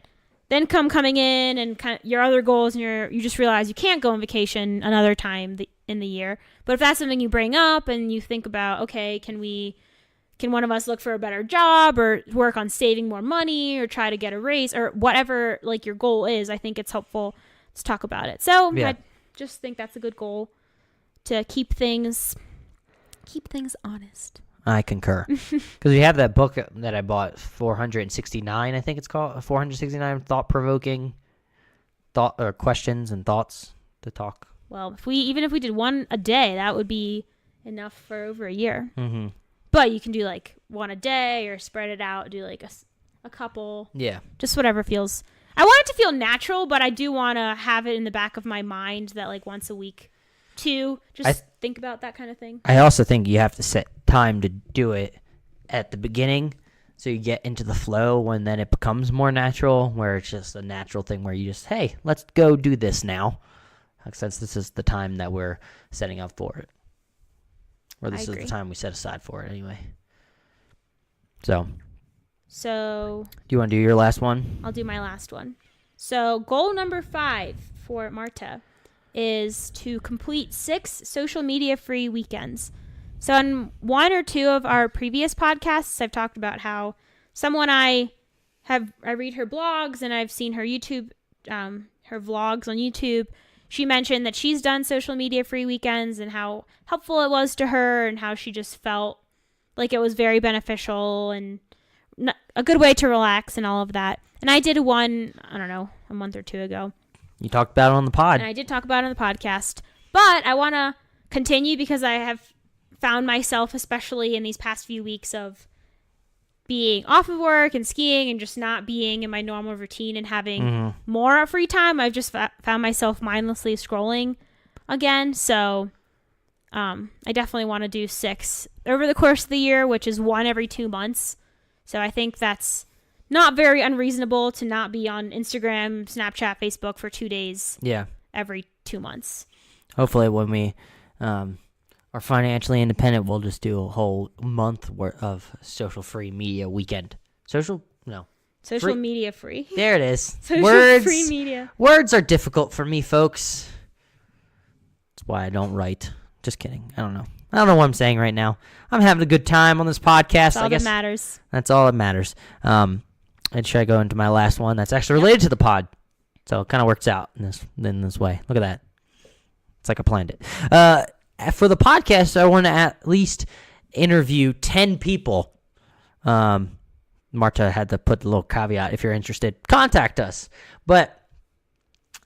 then coming in and kind of your other goals, and you just realize you can't go on vacation another time in the year. But if that's something you bring up and you think about, okay, can one of us look for a better job or work on saving more money or try to get a raise or whatever like your goal is, I think it's helpful to talk about it. So I just think that's a good goal to keep things honest. I concur. Because we have that book that I bought, 469, I think it's called, 469 thought-provoking questions and thoughts to talk. Well, even if we did one a day, that would be enough for over a year. But you can do like one a day or spread it out, do like a couple. Yeah. Just whatever feels. I want it to feel natural, but I do want to have it in the back of my mind that like once a week, think about that kind of thing. I also think you have to set time to do it at the beginning so you get into the flow when then it becomes more natural, where it's just a natural thing where you just, hey, let's go do this now. Since this is the time that we're setting up for it. Or this is the time we set aside for it anyway. So. Do you want to do your last one? I'll do my last one. So goal number 5 for Marta is to complete 6 social media free weekends. So on 1 or 2 of our previous podcasts, I've talked about how someone I read her blogs and I've seen her YouTube, her vlogs on YouTube. She mentioned that she's done social media free weekends and how helpful it was to her and how she just felt like it was very beneficial and a good way to relax and all of that. And I did one, I don't know, a month or two ago. You talked about it on the pod. And I did talk about it on the podcast. But I want to continue because I have found myself, especially in these past few weeks of being off of work and skiing and just not being in my normal routine and having more free time. I've just found myself mindlessly scrolling again. So I definitely want to do 6 over the course of the year, which is 1 every 2 months. So I think that's not very unreasonable to not be on Instagram, Snapchat, Facebook for 2 days every 2 months. Hopefully when we are financially independent, we'll just do a whole month worth of social-free media weekend. Social Media free. There it is. Social free media. Words are difficult for me, folks. That's why I don't write. Just kidding. I don't know what I'm saying right now. I'm having a good time on this podcast. That's all that matters. That's all that matters. And should I go into my last one? That's actually related to the pod. So it kind of works out in this way. Look at that. It's like I planned it. For the podcast, I want to at least interview 10 people. Marta had to put the little caveat, if you're interested, contact us. But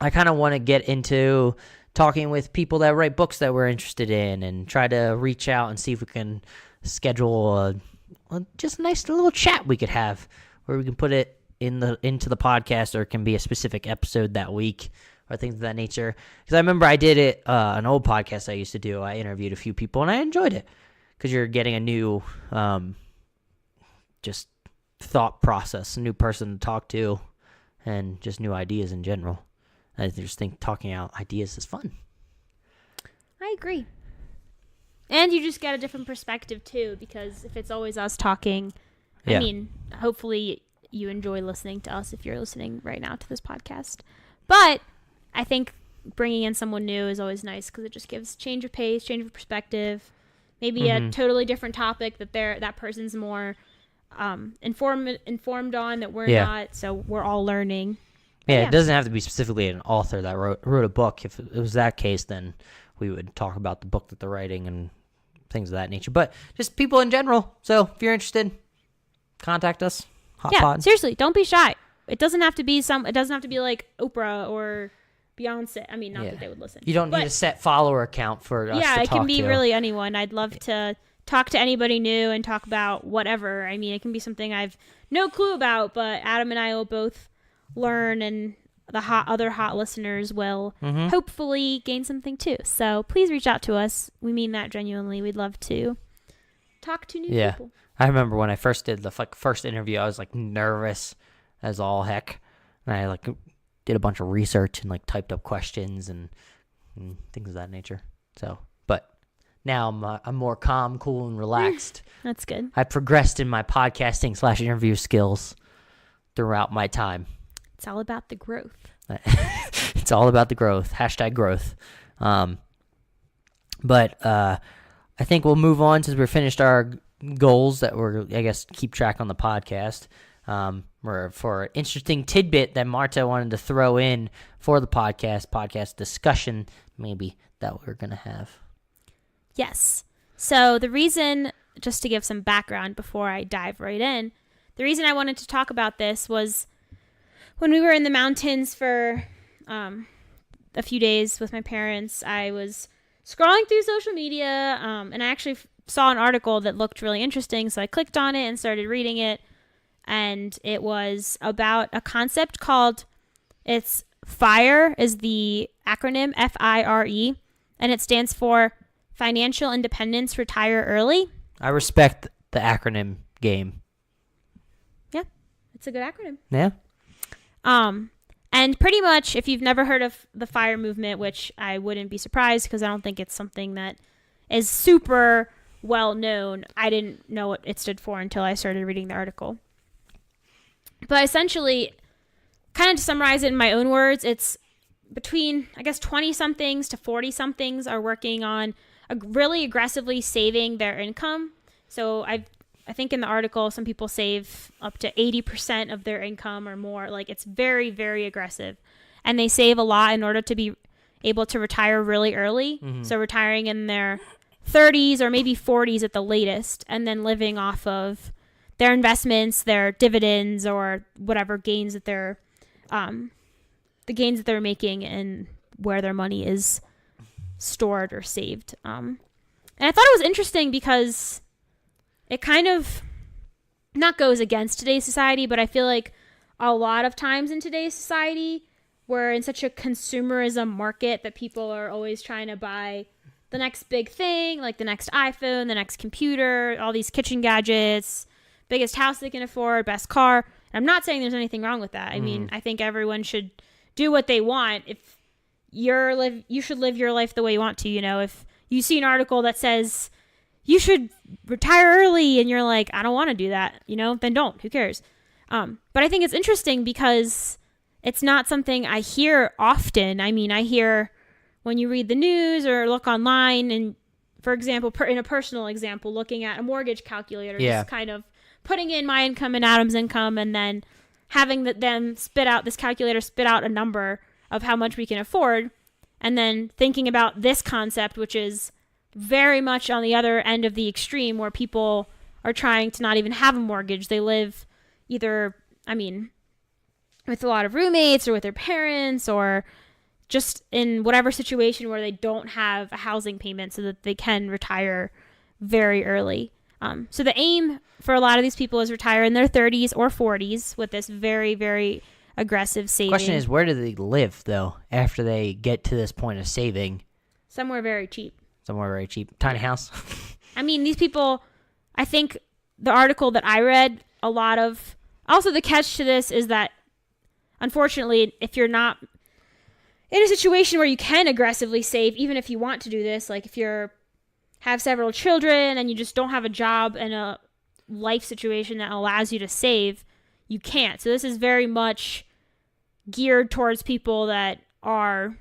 I kind of want to get into talking with people that write books that we're interested in and try to reach out and see if we can schedule just a nice little chat we could have where we can put it into the podcast, or it can be a specific episode that week or things of that nature. Because I remember I did it, an old podcast I used to do. I interviewed a few people and I enjoyed it because you're getting a new just thought process, a new person to talk to, and just new ideas in general. I just think talking out ideas is fun. I agree. And you just get a different perspective, too, because if it's always us talking, I mean, hopefully you enjoy listening to us if you're listening right now to this podcast. But I think bringing in someone new is always nice because it just gives change of pace, change of perspective, maybe a totally different topic that person's more informed on that we're not, so we're all learning. Yeah, it doesn't have to be specifically an author that wrote a book. If it was that case, then we would talk about the book that they're writing and things of that nature. But just people in general. So if you're interested, contact us. Pod. Seriously, don't be shy. It doesn't have to be like Oprah or Beyonce. I mean, not that they would listen. You don't need a set follower account for us to talk to. Yeah, it can be really anyone. I'd love to talk to anybody new and talk about whatever. I mean, it can be something I've no clue about, but Adam and I will both learn, and the other hot listeners will hopefully gain something too. So please reach out to us. We mean that genuinely. We'd love to talk to new people. I remember when I first did the first interview, I was like nervous as all heck, and I did a bunch of research and typed up questions and things of that nature. So, but now I'm more calm, cool, and relaxed. That's good. I progressed in my podcasting / interview skills throughout my time. It's all about the growth. It's all about the growth. # growth. But I think we'll move on since we're finished our goals that we're, I guess, keep track on the podcast. For an interesting tidbit that Marta wanted to throw in for the podcast discussion, maybe, that we're going to have. Yes. So the reason, just to give some background before I dive right in, the reason I wanted to talk about this was when we were in the mountains for a few days with my parents. I was scrolling through social media, and I actually saw an article that looked really interesting, so I clicked on it and started reading it. And it was about a concept called, FIRE is the acronym, FIRE, and it stands for Financial Independence, Retire Early. I respect the acronym game. Yeah, it's a good acronym. Yeah. And pretty much, if you've never heard of the FIRE movement, which I wouldn't be surprised because I don't think it's something that is super well known. I didn't know what it stood for until I started reading the article. But essentially, kind of to summarize it in my own words, it's between, I guess, 20-somethings to 40-somethings are working on really aggressively saving their income. So I think in the article, some people save up to 80% of their income or more. It's very, very aggressive. And they save a lot in order to be able to retire really early. Mm-hmm. So retiring in their 30s or maybe 40s at the latest, and then living off of their investments, their dividends, or whatever gains that they're the gains that they're making and where their money is stored or saved. And I thought it was interesting because it kind of not goes against today's society, but I feel like a lot of times in today's society, we're in such a consumerism market that people are always trying to buy the next big thing, like the next iPhone, the next computer, all these kitchen gadgets, biggest house they can afford, best car. And I'm not saying there's anything wrong with that. I mean, I think everyone should do what they want. If you should live your life the way you want to. If you see an article that says you should retire early and you're like, I don't want to do that, then don't. Who cares? But I think it's interesting because it's not something I hear often. I mean, I hear when you read the news or look online and, for example, in a personal example, looking at a mortgage calculator, just kind of putting in my income and Adam's income and then having them this calculator spit out a number of how much we can afford, and then thinking about this concept, which is very much on the other end of the extreme where people are trying to not even have a mortgage. They live either, with a lot of roommates or with their parents or just in whatever situation where they don't have a housing payment so that they can retire very early. So the aim for a lot of these people is retire in their 30s or 40s with this very, very aggressive saving. Question is, where do they live, though, after they get to this point of saving? Somewhere very cheap. Tiny house? These people, I think the article that I read, also the catch to this is that, unfortunately, if you're not in a situation where you can aggressively save, even if you want to do this, like if you have several children and you just don't have a job and a life situation that allows you to save, you can't. So this is very much geared towards people that are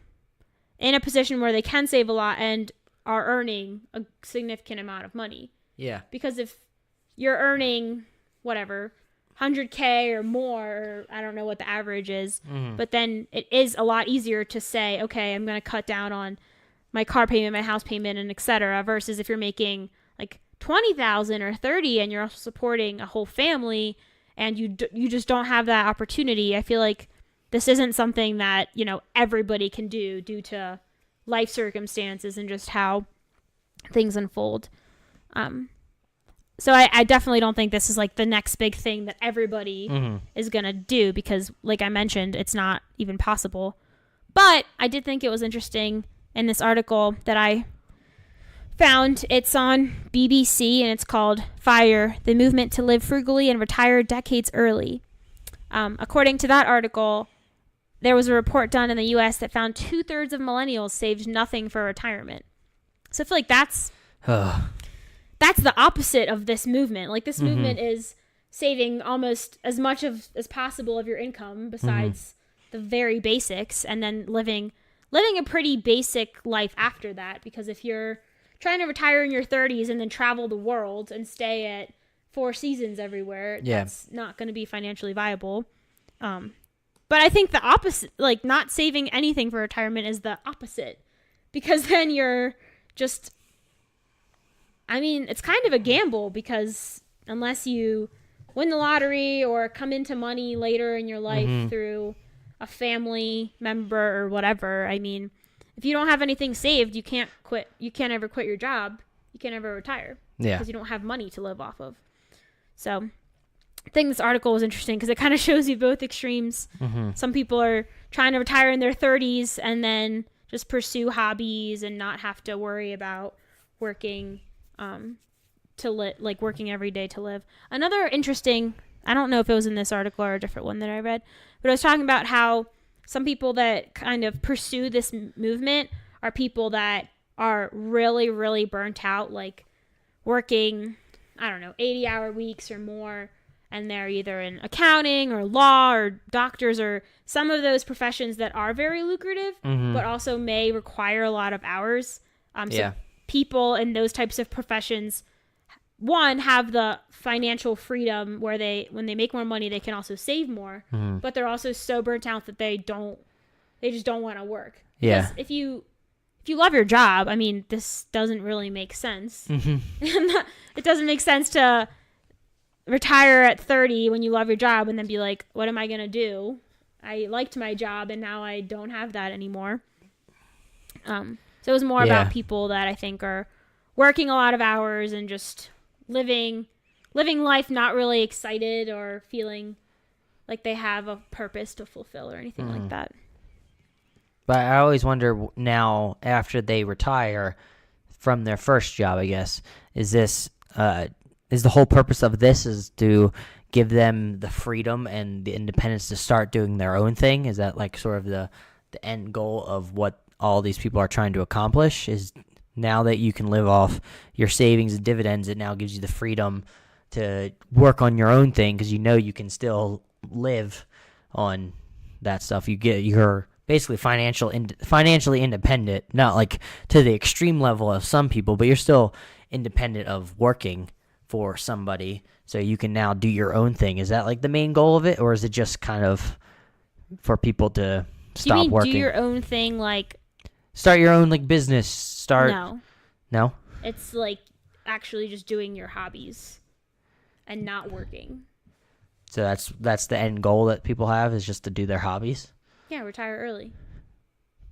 in a position where they can save a lot and are earning a significant amount of money. Yeah. Because if you're earning, 100K or more, or I don't know what the average is, but then it is a lot easier to say, okay, I'm going to cut down on my car payment, my house payment, and etc. Versus if you're making like 20,000 or 30 and you're also supporting a whole family and you just don't have that opportunity. I feel like this isn't something that, everybody can do due to life circumstances and just how things unfold. So I definitely don't think this is like the next big thing that everybody is going to do because, like I mentioned, it's not even possible. But I did think it was interesting in this article that I found. It's on BBC and it's called FIRE, the Movement to Live Frugally and Retire Decades Early. According to that article, there was a report done in the U.S. that found 2/3 of millennials saved nothing for retirement. So I feel like that's the opposite of this movement. Like this movement is saving almost as much as possible of your income besides the very basics and then living a pretty basic life after that. Because if you're trying to retire in your 30s and then travel the world and stay at Four Seasons everywhere, that's not going to be financially viable. But I think the opposite, like not saving anything for retirement is the opposite. Because then you're just... it's kind of a gamble because unless you win the lottery or come into money later in your life through a family member or whatever, if you don't have anything saved, you can't quit. You can't ever quit your job. You can't ever retire because you don't have money to live off of. So I think this article was interesting because it kind of shows you both extremes. Some people are trying to retire in their 30s and then just pursue hobbies and not have to worry about working working every day to live. Another interesting, I don't know if it was in this article or a different one that I read, but it was talking about how some people that kind of pursue this movement are people that are really, really burnt out, like working, 80-hour weeks or more, and they're either in accounting or law or doctors or some of those professions that are very lucrative, but also may require a lot of hours. So people in those types of professions, one, have the financial freedom where when they make more money, they can also save more, but they're also so burnt out that they just don't want to work. Yeah. Because if you love your job, this doesn't really make sense. It doesn't make sense to retire at 30 when you love your job and then be like, what am I going to do? I liked my job and now I don't have that anymore. So it was more about people that I think are working a lot of hours and just living life not really excited or feeling like they have a purpose to fulfill or anything like that. But I always wonder now, after they retire from their first job, I guess, is the whole purpose of this is to give them the freedom and the independence to start doing their own thing? Is that like sort of the end goal of what all these people are trying to accomplish? Is now that you can live off your savings and dividends, it now gives you the freedom to work on your own thing because you know you can still live on that stuff. You're basically financially independent, not like to the extreme level of some people, but you're still independent of working for somebody, so you can now do your own thing. Is that like the main goal of it, or is it just kind of for people to stop do you mean working? Do your own thing, like start your own like business? No. It's like actually just doing your hobbies and not working. So that's the end goal that people have, is just to do their hobbies. Yeah, retire early.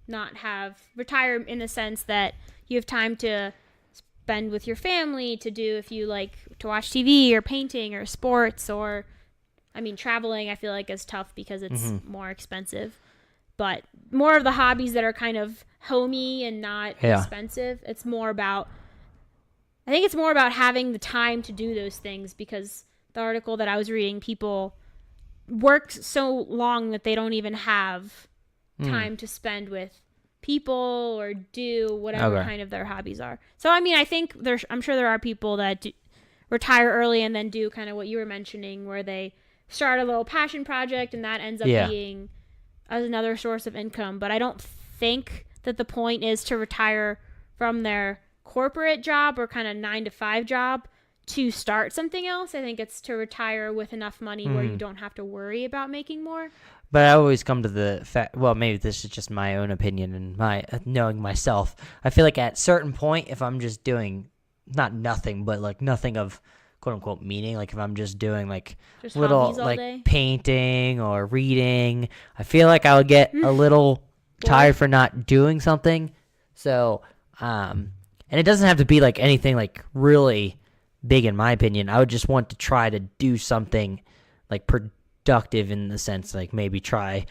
Retire in the sense that you have time to spend with your family, to do if you like to watch TV or painting or sports, or traveling I feel like is tough because it's more expensive. But more of the hobbies that are kind of homey and not expensive. I think it's more about having the time to do those things, because the article that I was reading, people work so long that they don't even have time to spend with people or do whatever kind of their hobbies are. So I think I'm sure there are people that retire early and then do kind of what you were mentioning, where they start a little passion project and that ends up being as another source of income. But I don't think that the point is to retire from their corporate job or kind of 9-to-5 job to start something else. I think it's to retire with enough money where you don't have to worry about making more. But I always come to the fact, well, maybe this is just my own opinion and my knowing myself. I feel like at a certain point, if I'm just doing not nothing, but like nothing of quote unquote meaning, like if I'm just doing like just little like painting or reading, I feel like I would get a little tired for not doing something. So, and it doesn't have to be like anything like really big in my opinion. I would just want to try to do something like productive in the sense like maybe try,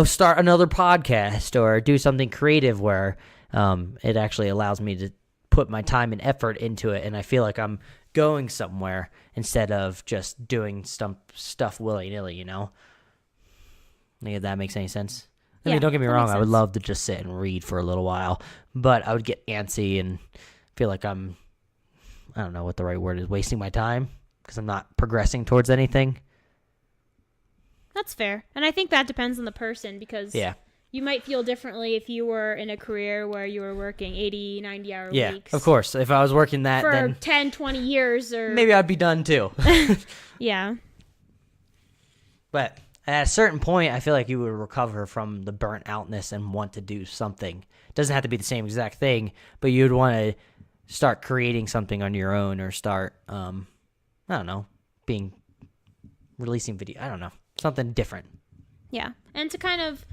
start another podcast or do something creative where it actually allows me to put my time and effort into it, and I feel like I'm going somewhere instead of just doing stuff willy-nilly, If that makes any sense. I mean, don't get me wrong, I would love to just sit and read for a little while, but I would get antsy and feel like I don't know what the right word is, wasting my time because I'm not progressing towards anything. That's fair. And I think that depends on the person, because you might feel differently if you were in a career where you were working 80, 90-hour weeks. Yeah, of course. If I was working that for then 10, 20 years or... maybe I'd be done too. Yeah. But at a certain point, I feel like you would recover from the burnt outness and want to do something. It doesn't have to be the same exact thing, but you'd want to start creating something on your own, or start, I don't know, releasing video. I don't know, something different. Yeah. And to kind of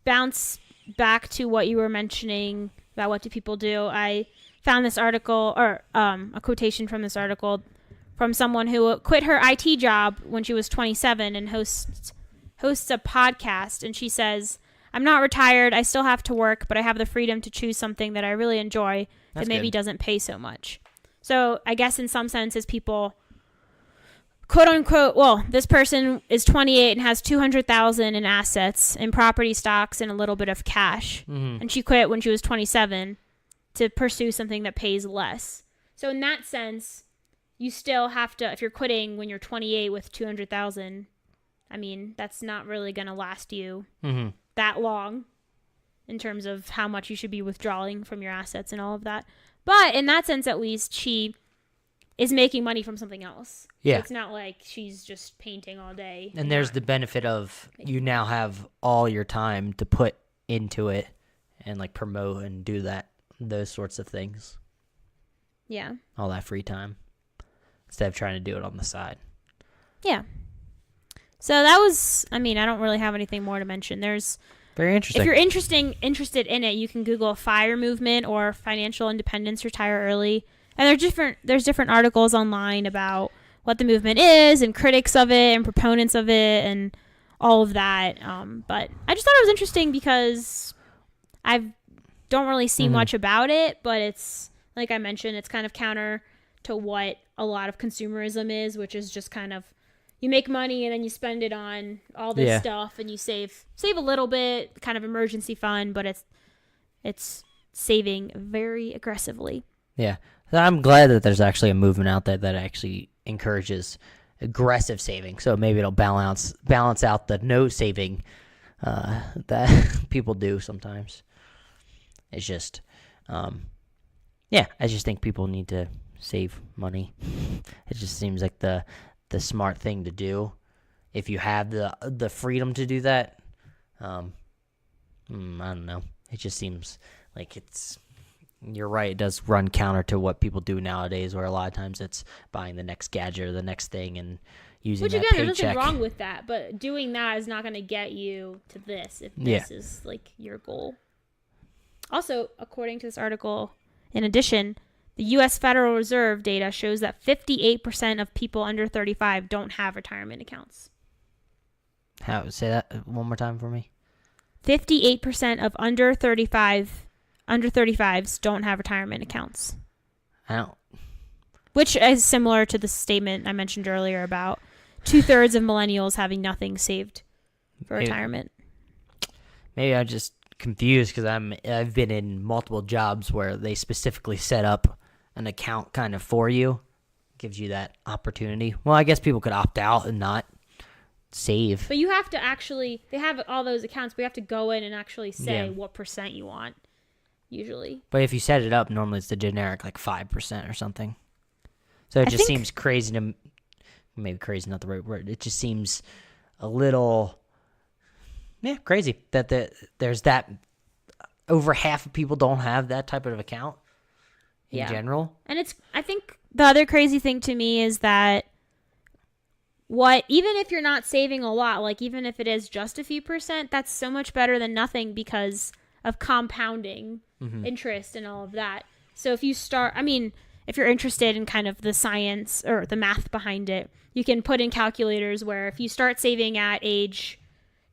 bounce back to what you were mentioning about what do people do, I found this article, or a quotation from this article from someone who quit her IT job when she was 27 and hosts a podcast. And she says, "I'm not retired. I still have to work, but I have the freedom to choose something that I really enjoy that maybe doesn't pay so much." So I guess in some senses, people, quote unquote, well, this person is 28 and has $200,000 in assets in property, stocks, and a little bit of cash. And she quit when she was 27 to pursue something that pays less. So in that sense, you still have to, if you're quitting when you're 28 with 200,000, that's not really going to last you that long in terms of how much you should be withdrawing from your assets and all of that. But in that sense, at least, she is making money from something else. Yeah. So it's not like she's just painting all day. And there's the benefit of you now have all your time to put into it and like promote and do those sorts of things. Yeah. All that free time. instead of trying to do it on the side. Yeah. So that was, I don't really have anything more to mention. There's Very interesting. If you're interested in it, you can Google FIRE movement or financial independence, retire early. And there's different articles online about what the movement is and critics of it and proponents of it and all of that. But I just thought it was interesting because I don't really see much about it, but it's, like I mentioned, it's kind of counter to what a lot of consumerism is, which is just kind of you make money and then you spend it on all this stuff and you save a little bit, kind of emergency fund, but it's saving very aggressively. Yeah. So I'm glad that there's actually a movement out there that actually encourages aggressive saving. So maybe it'll balance out the no saving that people do sometimes. It's just, I just think people need to save money. It just seems like the smart thing to do if you have the freedom to do that. I don't know. It just seems like you're right. It does run counter to what people do nowadays, where a lot of times it's buying the next gadget or the next thing and using that paycheck. There's nothing wrong with that, but doing that is not going to get you to this if this is like your goal. Also, according to this article, in addition, the U.S. Federal Reserve data shows that 58% of people under 35 don't have retirement accounts. Say that one more time for me. 58% of under 35s don't have retirement accounts. Which is similar to the statement I mentioned earlier about 2/3 of millennials having nothing saved for retirement. Maybe I'm just confused because I've been in multiple jobs where they specifically set up an account kind of for you, gives you that opportunity. Well, I guess people could opt out and not save. But you have to actually, they have all those accounts, but you have to go in and actually say what percent you want, usually. But if you set it up, normally it's the generic, like 5% or something. So it just seems crazy to, maybe crazy not the right word, it just seems a little, crazy that there's that, over half of people don't have that type of account in general. And I think the other crazy thing to me is that even if you're not saving a lot, like even if it is just a few percent, that's so much better than nothing because of compounding interest and all of that. So if you start, if you're interested in kind of the science or the math behind it, you can put in calculators where if you start saving at age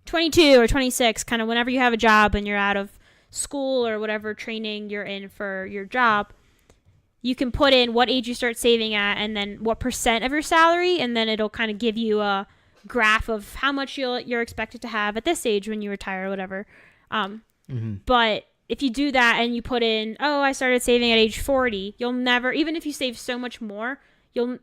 22 or 26, kind of whenever you have a job and you're out of school or whatever training you're in for your job, you can put in what age you start saving at and then what percent of your salary, and then it'll kind of give you a graph of how much you're expected to have at this age when you retire or whatever. But if you do that and you put in, I started saving at age 40, you'll never, even if you save so much more,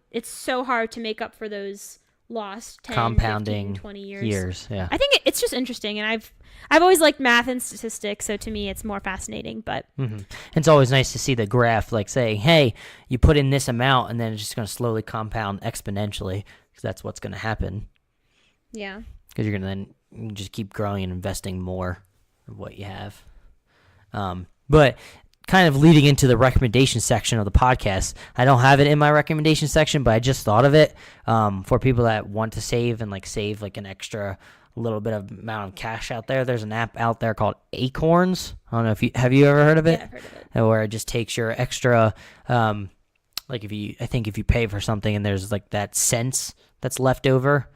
it's so hard to make up for those lost 10, compounding 15, 20 years. Yeah. I think it's just interesting, and I've always liked math and statistics, so to me it's more fascinating. But it's always nice to see the graph, like saying, hey, you put in this amount, and then it's just going to slowly compound exponentially, because that's what's going to happen. Yeah. Because you're going to then just keep growing and investing more of what you have. But kind of leading into the recommendation section of the podcast, I don't have it in my recommendation section, but I just thought of it for people that want to save and save an extra little bit of amount of cash out there. There's an app out there called Acorns. I don't know if have you ever heard of it? Yeah, I've heard of it. Where it just takes your extra, if you pay for something and there's that cents that's left over,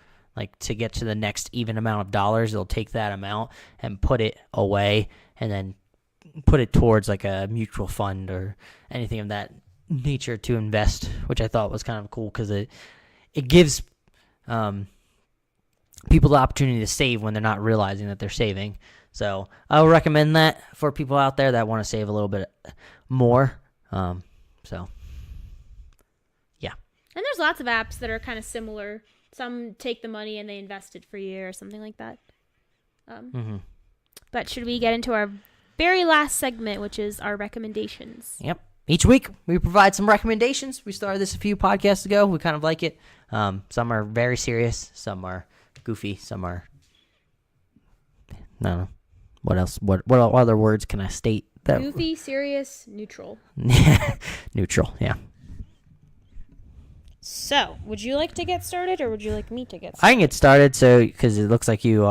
to get to the next even amount of dollars, it'll take that amount and put it away and then put it towards a mutual fund or anything of that nature to invest, which I thought was kind of cool because it gives people the opportunity to save when they're not realizing that they're saving. So I would recommend that for people out there that want to save a little bit more. So yeah. And there's lots of apps that are kind of similar. Some take the money and they invest it for you or something like that. But should we get into our very last segment, which is our recommendations? Yep. Each week we provide some recommendations. We started this a few podcasts ago. We kind of like it. Some are very serious. Some are goofy. Some are, no. What else? What other words can I state? Goofy, serious, neutral. Neutral, yeah. So, would you like to get started, or would you like me to get I started? can get started, so because it looks like you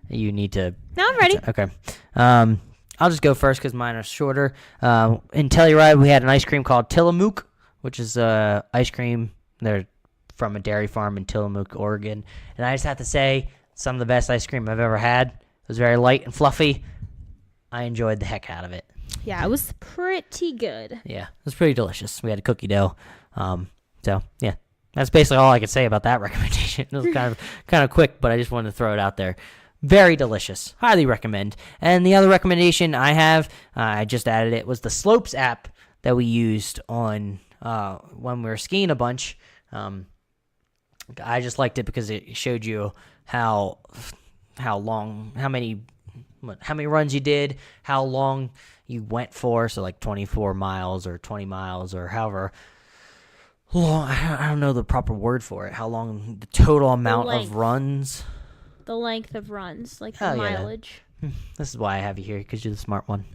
need to. No, I'm ready. Okay. I'll just go first because mine are shorter. In Telluride, we had an ice cream called Tillamook, which is ice cream. They're from a dairy farm in Tillamook, Oregon. And I just have to say, some of the best ice cream I've ever had. It was very light and fluffy. I enjoyed the heck out of it. Yeah, it was pretty good. Yeah, it was pretty delicious. We had a cookie dough. So, yeah, that's basically all I could say about that recommendation. It was kind of quick, but I just wanted to throw it out there. Very delicious. Highly recommend. And the other recommendation I have, I just added it, was the Slopes app that we used on when we were skiing a bunch. I just liked it because it showed you how many runs you did, how long you went for, so like 24 miles or 20 miles or however long, I don't know the proper word for it, how long the total amount of runs. The length of runs, like Hell the yeah. mileage. This is why I have you here, because you're the smart one.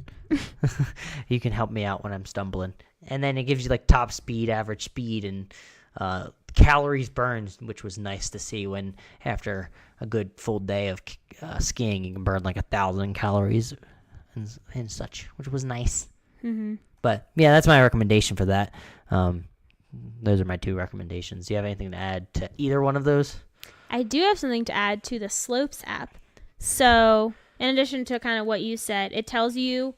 You can help me out when I'm stumbling. And then it gives you like top speed, average speed, and calories burned, which was nice to see when after a good full day of skiing, you can burn like 1,000 calories and such, which was nice. Mm-hmm. But yeah, that's my recommendation for that. Those are my two recommendations. Do you have anything to add to either one of those? I do have something to add to the Slopes app. So, in addition to kind of what you said, it tells you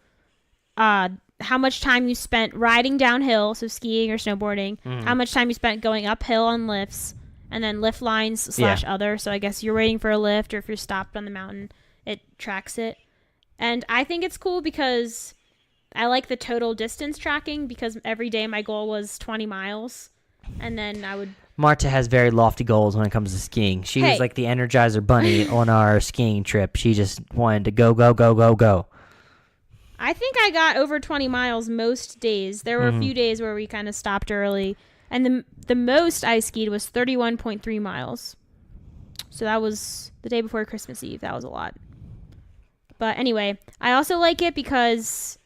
how much time you spent riding downhill, so skiing or snowboarding, how much time you spent going uphill on lifts, and then lift lines / other. So I guess you're waiting for a lift, or if you're stopped on the mountain, it tracks it. And I think it's cool because I like the total distance tracking, because every day my goal was 20 miles. And then I would... Marta has very lofty goals when it comes to skiing. She was like the Energizer Bunny on our skiing trip. She just wanted to go, go, go, go, go. I think I got over 20 miles most days. There were a few days where we kind of stopped early. And the most I skied was 31.3 miles. So that was the day before Christmas Eve. That was a lot. But anyway, I also like it because,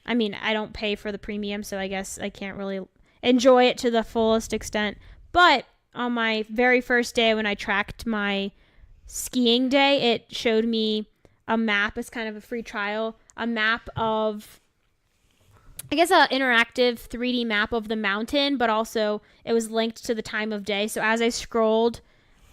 I mean, I don't pay for the premium, so I guess I can't really enjoy it to the fullest extent. But on my very first day when I tracked my skiing day, it showed me a map. It's kind of a free trial. A map of, I guess, an interactive 3D map of the mountain, but also it was linked to the time of day. So as I scrolled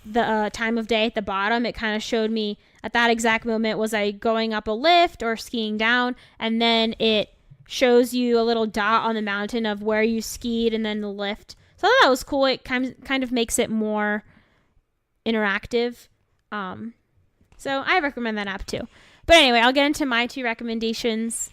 the time of day at the bottom, it kind of showed me at that exact moment, was I going up a lift or skiing down? And then it shows you a little dot on the mountain of where you skied and then the lift. So I thought that was cool. It kind of makes it more interactive. So I recommend that app too. But anyway, I'll get into my two recommendations,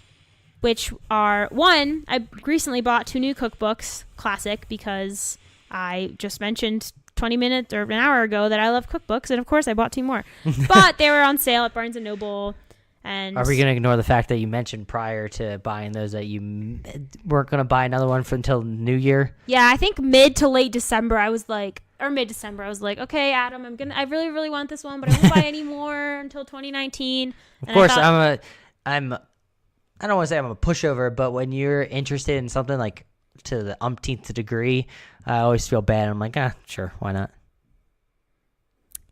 which are, one, I recently bought 2 new cookbooks, classic, because I just mentioned 20 minutes or an hour ago that I love cookbooks, and of course I bought 2 more. But they were on sale at Barnes & Noble. And are we going to ignore the fact that you mentioned prior to buying those that you weren't going to buy another one until New Year? Yeah, I think mid to late December, I was like, or mid-December, I was like, okay, Adam, I really, really want this one, but I won't buy any more until 2019. Of course, I don't want to say I'm a pushover, but when you're interested in something like to the umpteenth degree, I always feel bad. I'm like, sure, why not?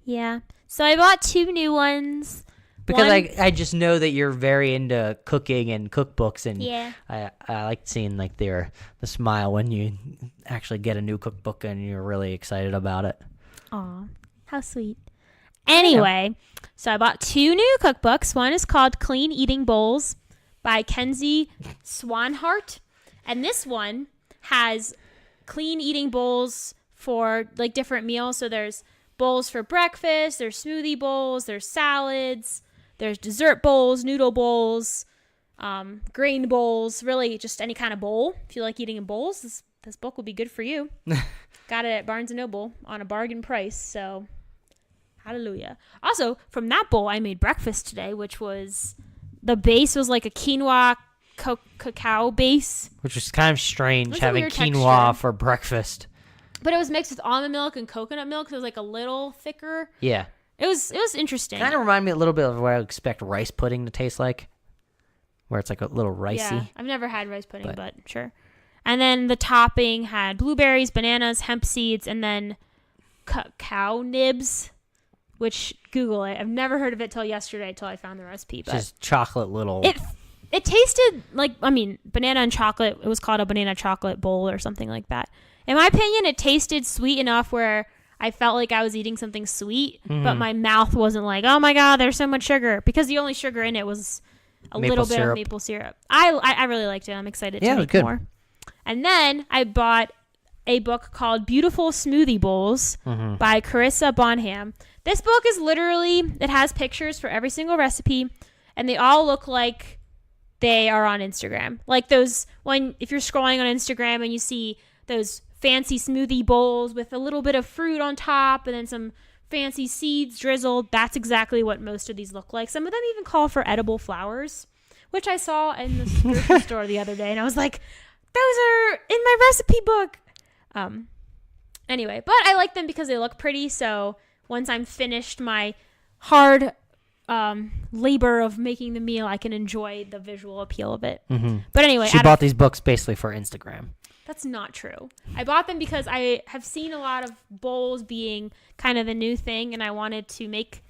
Yeah. So I bought 2 new ones. Because I just know that you're very into cooking and cookbooks, and yeah. I like seeing like the smile when you actually get a new cookbook and you're really excited about it. Aw, how sweet. Anyway, so I bought 2 new cookbooks. One is called Clean Eating Bowls by Kenzie Swanhart, and this one has clean eating bowls for like different meals. So there's bowls for breakfast, there's smoothie bowls, there's salads, there's dessert bowls, noodle bowls, grain bowls, really just any kind of bowl. If you like eating in bowls, this book will be good for you. Got it at Barnes & Noble on a bargain price, so hallelujah. Also, from that bowl, I made breakfast today, which was, the base was like a quinoa cacao base. Which is kind of strange, having quinoa texture for breakfast. But it was mixed with almond milk and coconut milk, so it was like a little thicker. Yeah. It was interesting. Kind of reminded me a little bit of what I would expect rice pudding to taste like, where it's like a little ricey. Yeah, I've never had rice pudding, but sure. And then the topping had blueberries, bananas, hemp seeds, and then cacao nibs, which Google it. I've never heard of it till yesterday, till I found the recipe. But just chocolate little. It tasted like, banana and chocolate. It was called a banana chocolate bowl or something like that. In my opinion, it tasted sweet enough where I felt like I was eating something sweet, but my mouth wasn't like, oh my God, there's so much sugar. Because the only sugar in it was a little bit of maple syrup. I really liked it. I'm excited to make more. And then I bought a book called Beautiful Smoothie Bowls by Carissa Bonham. This book is literally, it has pictures for every single recipe, and they all look like they are on Instagram. Like those, if you're scrolling on Instagram and you see those fancy smoothie bowls with a little bit of fruit on top and then some fancy seeds drizzled, that's exactly what most of these look like. Some of them even call for edible flowers, which I saw in the grocery store the other day, and I was like, those are in my recipe book. Anyway, but I like them because they look pretty, so once I'm finished my hard labor of making the meal, I can enjoy the visual appeal of it. But anyway, she bought these books basically for Instagram. That's not true. I bought them because I have seen a lot of bowls being kind of the new thing, and I wanted to make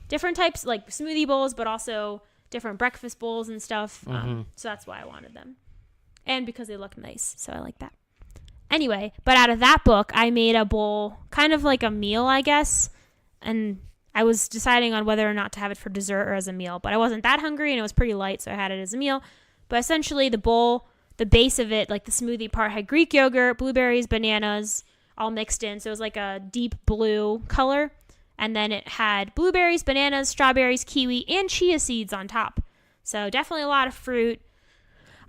different types, like smoothie bowls, but also different breakfast bowls and stuff. So that's why I wanted them. And because they look nice, so I like that. Anyway, but out of that book, I made a bowl, kind of like a meal, I guess, and I was deciding on whether or not to have it for dessert or as a meal, but I wasn't that hungry, and it was pretty light, so I had it as a meal. But essentially, the bowl, the base of it, like the smoothie part, had Greek yogurt, blueberries, bananas, all mixed in, so it was like a deep blue color, and then it had blueberries, bananas, strawberries, kiwi, and chia seeds on top. So definitely a lot of fruit.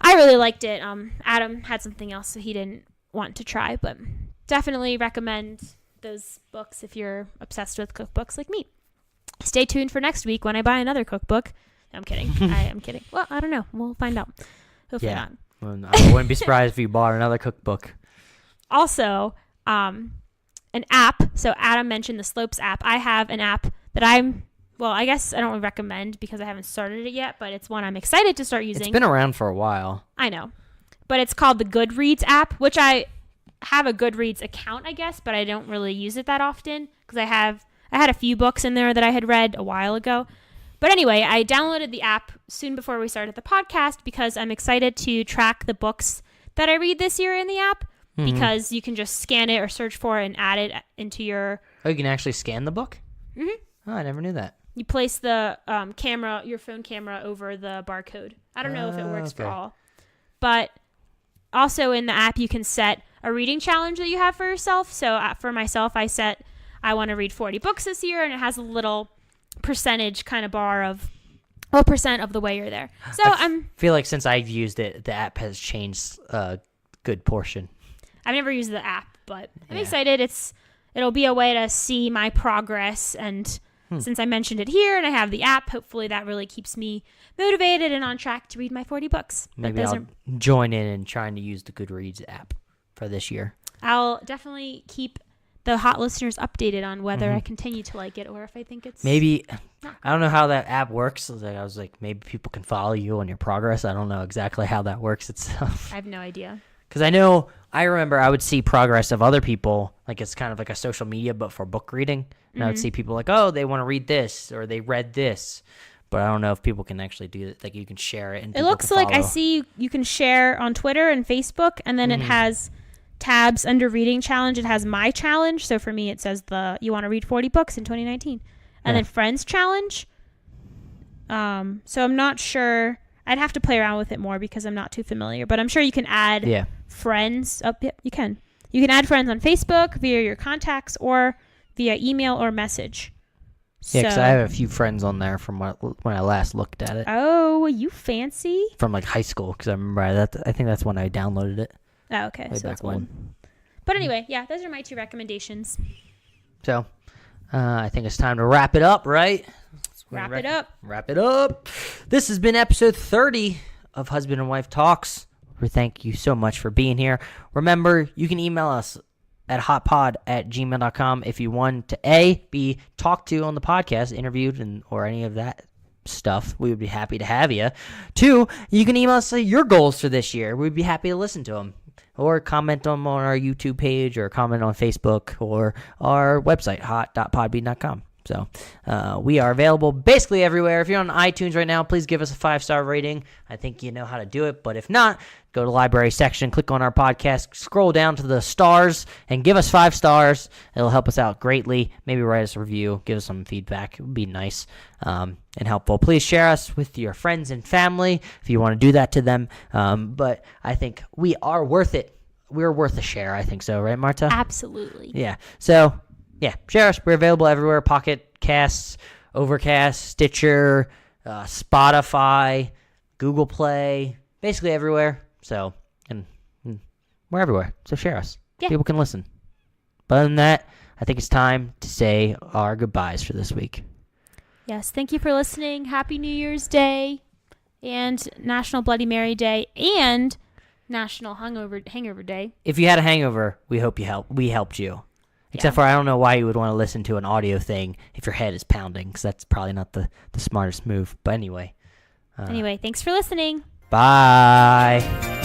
I really liked it. Adam had something else, so he didn't want to try, but definitely recommend those books if you're obsessed with cookbooks like me. Stay tuned for next week when I buy another cookbook. No, I'm kidding. I am kidding. Well, I don't know. We'll find out. Hopefully not. Well, I wouldn't be surprised if you bought another cookbook. Also, an app. So Adam mentioned the Slopes app. I have an app that I guess I don't recommend because I haven't started it yet, but it's one I'm excited to start using. It's been around for a while. I know. But it's called the Goodreads app, which I have a Goodreads account, I guess, but I don't really use it that often because I had a few books in there that I had read a while ago. But anyway, I downloaded the app soon before we started the podcast because I'm excited to track the books that I read this year in the app because you can just scan it or search for it and add it into your... Oh, you can actually scan the book? Oh, I never knew that. You place the your phone camera over the barcode. I don't know if it works for all. But also in the app, you can set a reading challenge that you have for yourself. So for myself, I want to read 40 books this year, and it has a little percentage kind of bar of what percent of the way you're there. So I feel like since I've used it, the app has changed a good portion. I've never used the app, but I'm excited. It'll be a way to see my progress, and since I mentioned it here and I have the app, hopefully that really keeps me motivated and on track to read my 40 books. Maybe I'll join in and trying to use the Goodreads app for this year. I'll definitely keep the hot listeners updated on whether I continue to like it or if I think it's... Maybe, I don't know how that app works. I was like, maybe people can follow you on your progress. I don't know exactly how that works itself. I have no idea. Because I remember I would see progress of other people, like it's kind of like a social media, but for book reading. And I would see people like, oh, they want to read this or they read this. But I don't know if people can actually do it. Like you can share it. And it looks like I see you can share on Twitter and Facebook, and then it has tabs under reading challenge. It has my challenge. So for me, it says you want to read 40 books in 2019. And then friends challenge. So I'm not sure. I'd have to play around with it more because I'm not too familiar. But I'm sure you can add friends. Oh, yeah, you can. You can add friends on Facebook via your contacts or via email or message. Yeah, because I have a few friends on there from when I last looked at it. Oh, you fancy? From like high school, because I remember I think that's when I downloaded it. Oh, okay. So that's one. But anyway, yeah, those are my 2 recommendations. So, I think it's time to wrap it up, right? Wrap it up. Wrap it up. This has been episode 30 of Husband and Wife Talks. We thank you so much for being here. Remember, you can email us at hotpod@gmail.com if you want to be talked to on the podcast, interviewed, or any of that stuff. We would be happy to have you. 2, you can email us your goals for this year. We'd be happy to listen to them. or comment them on our YouTube page or comment on Facebook or our website, hot.podbean.com. So we are available basically everywhere. If you're on iTunes right now, please give us a 5-star rating. I think you know how to do it. But if not, go to the library section, click on our podcast, scroll down to the stars, and give us 5 stars. It'll help us out greatly. Maybe write us a review, give us some feedback. It would be nice and helpful. Please share us with your friends and family if you want to do that to them. But I think we are worth it. We're worth a share. I think so. Right, Marta? Absolutely. Yeah. So... yeah, share us. We're available everywhere. Pocket Casts, Overcast, Stitcher, Spotify, Google Play, basically everywhere. So, and we're everywhere. So share us. Yeah. People can listen. But other than that, I think it's time to say our goodbyes for this week. Yes, thank you for listening. Happy New Year's Day and National Bloody Mary Day and National Hangover Day. If you had a hangover, we helped you. Except for I don't know why you would want to listen to an audio thing if your head is pounding, because that's probably not the smartest move. But anyway. Anyway, thanks for listening. Bye.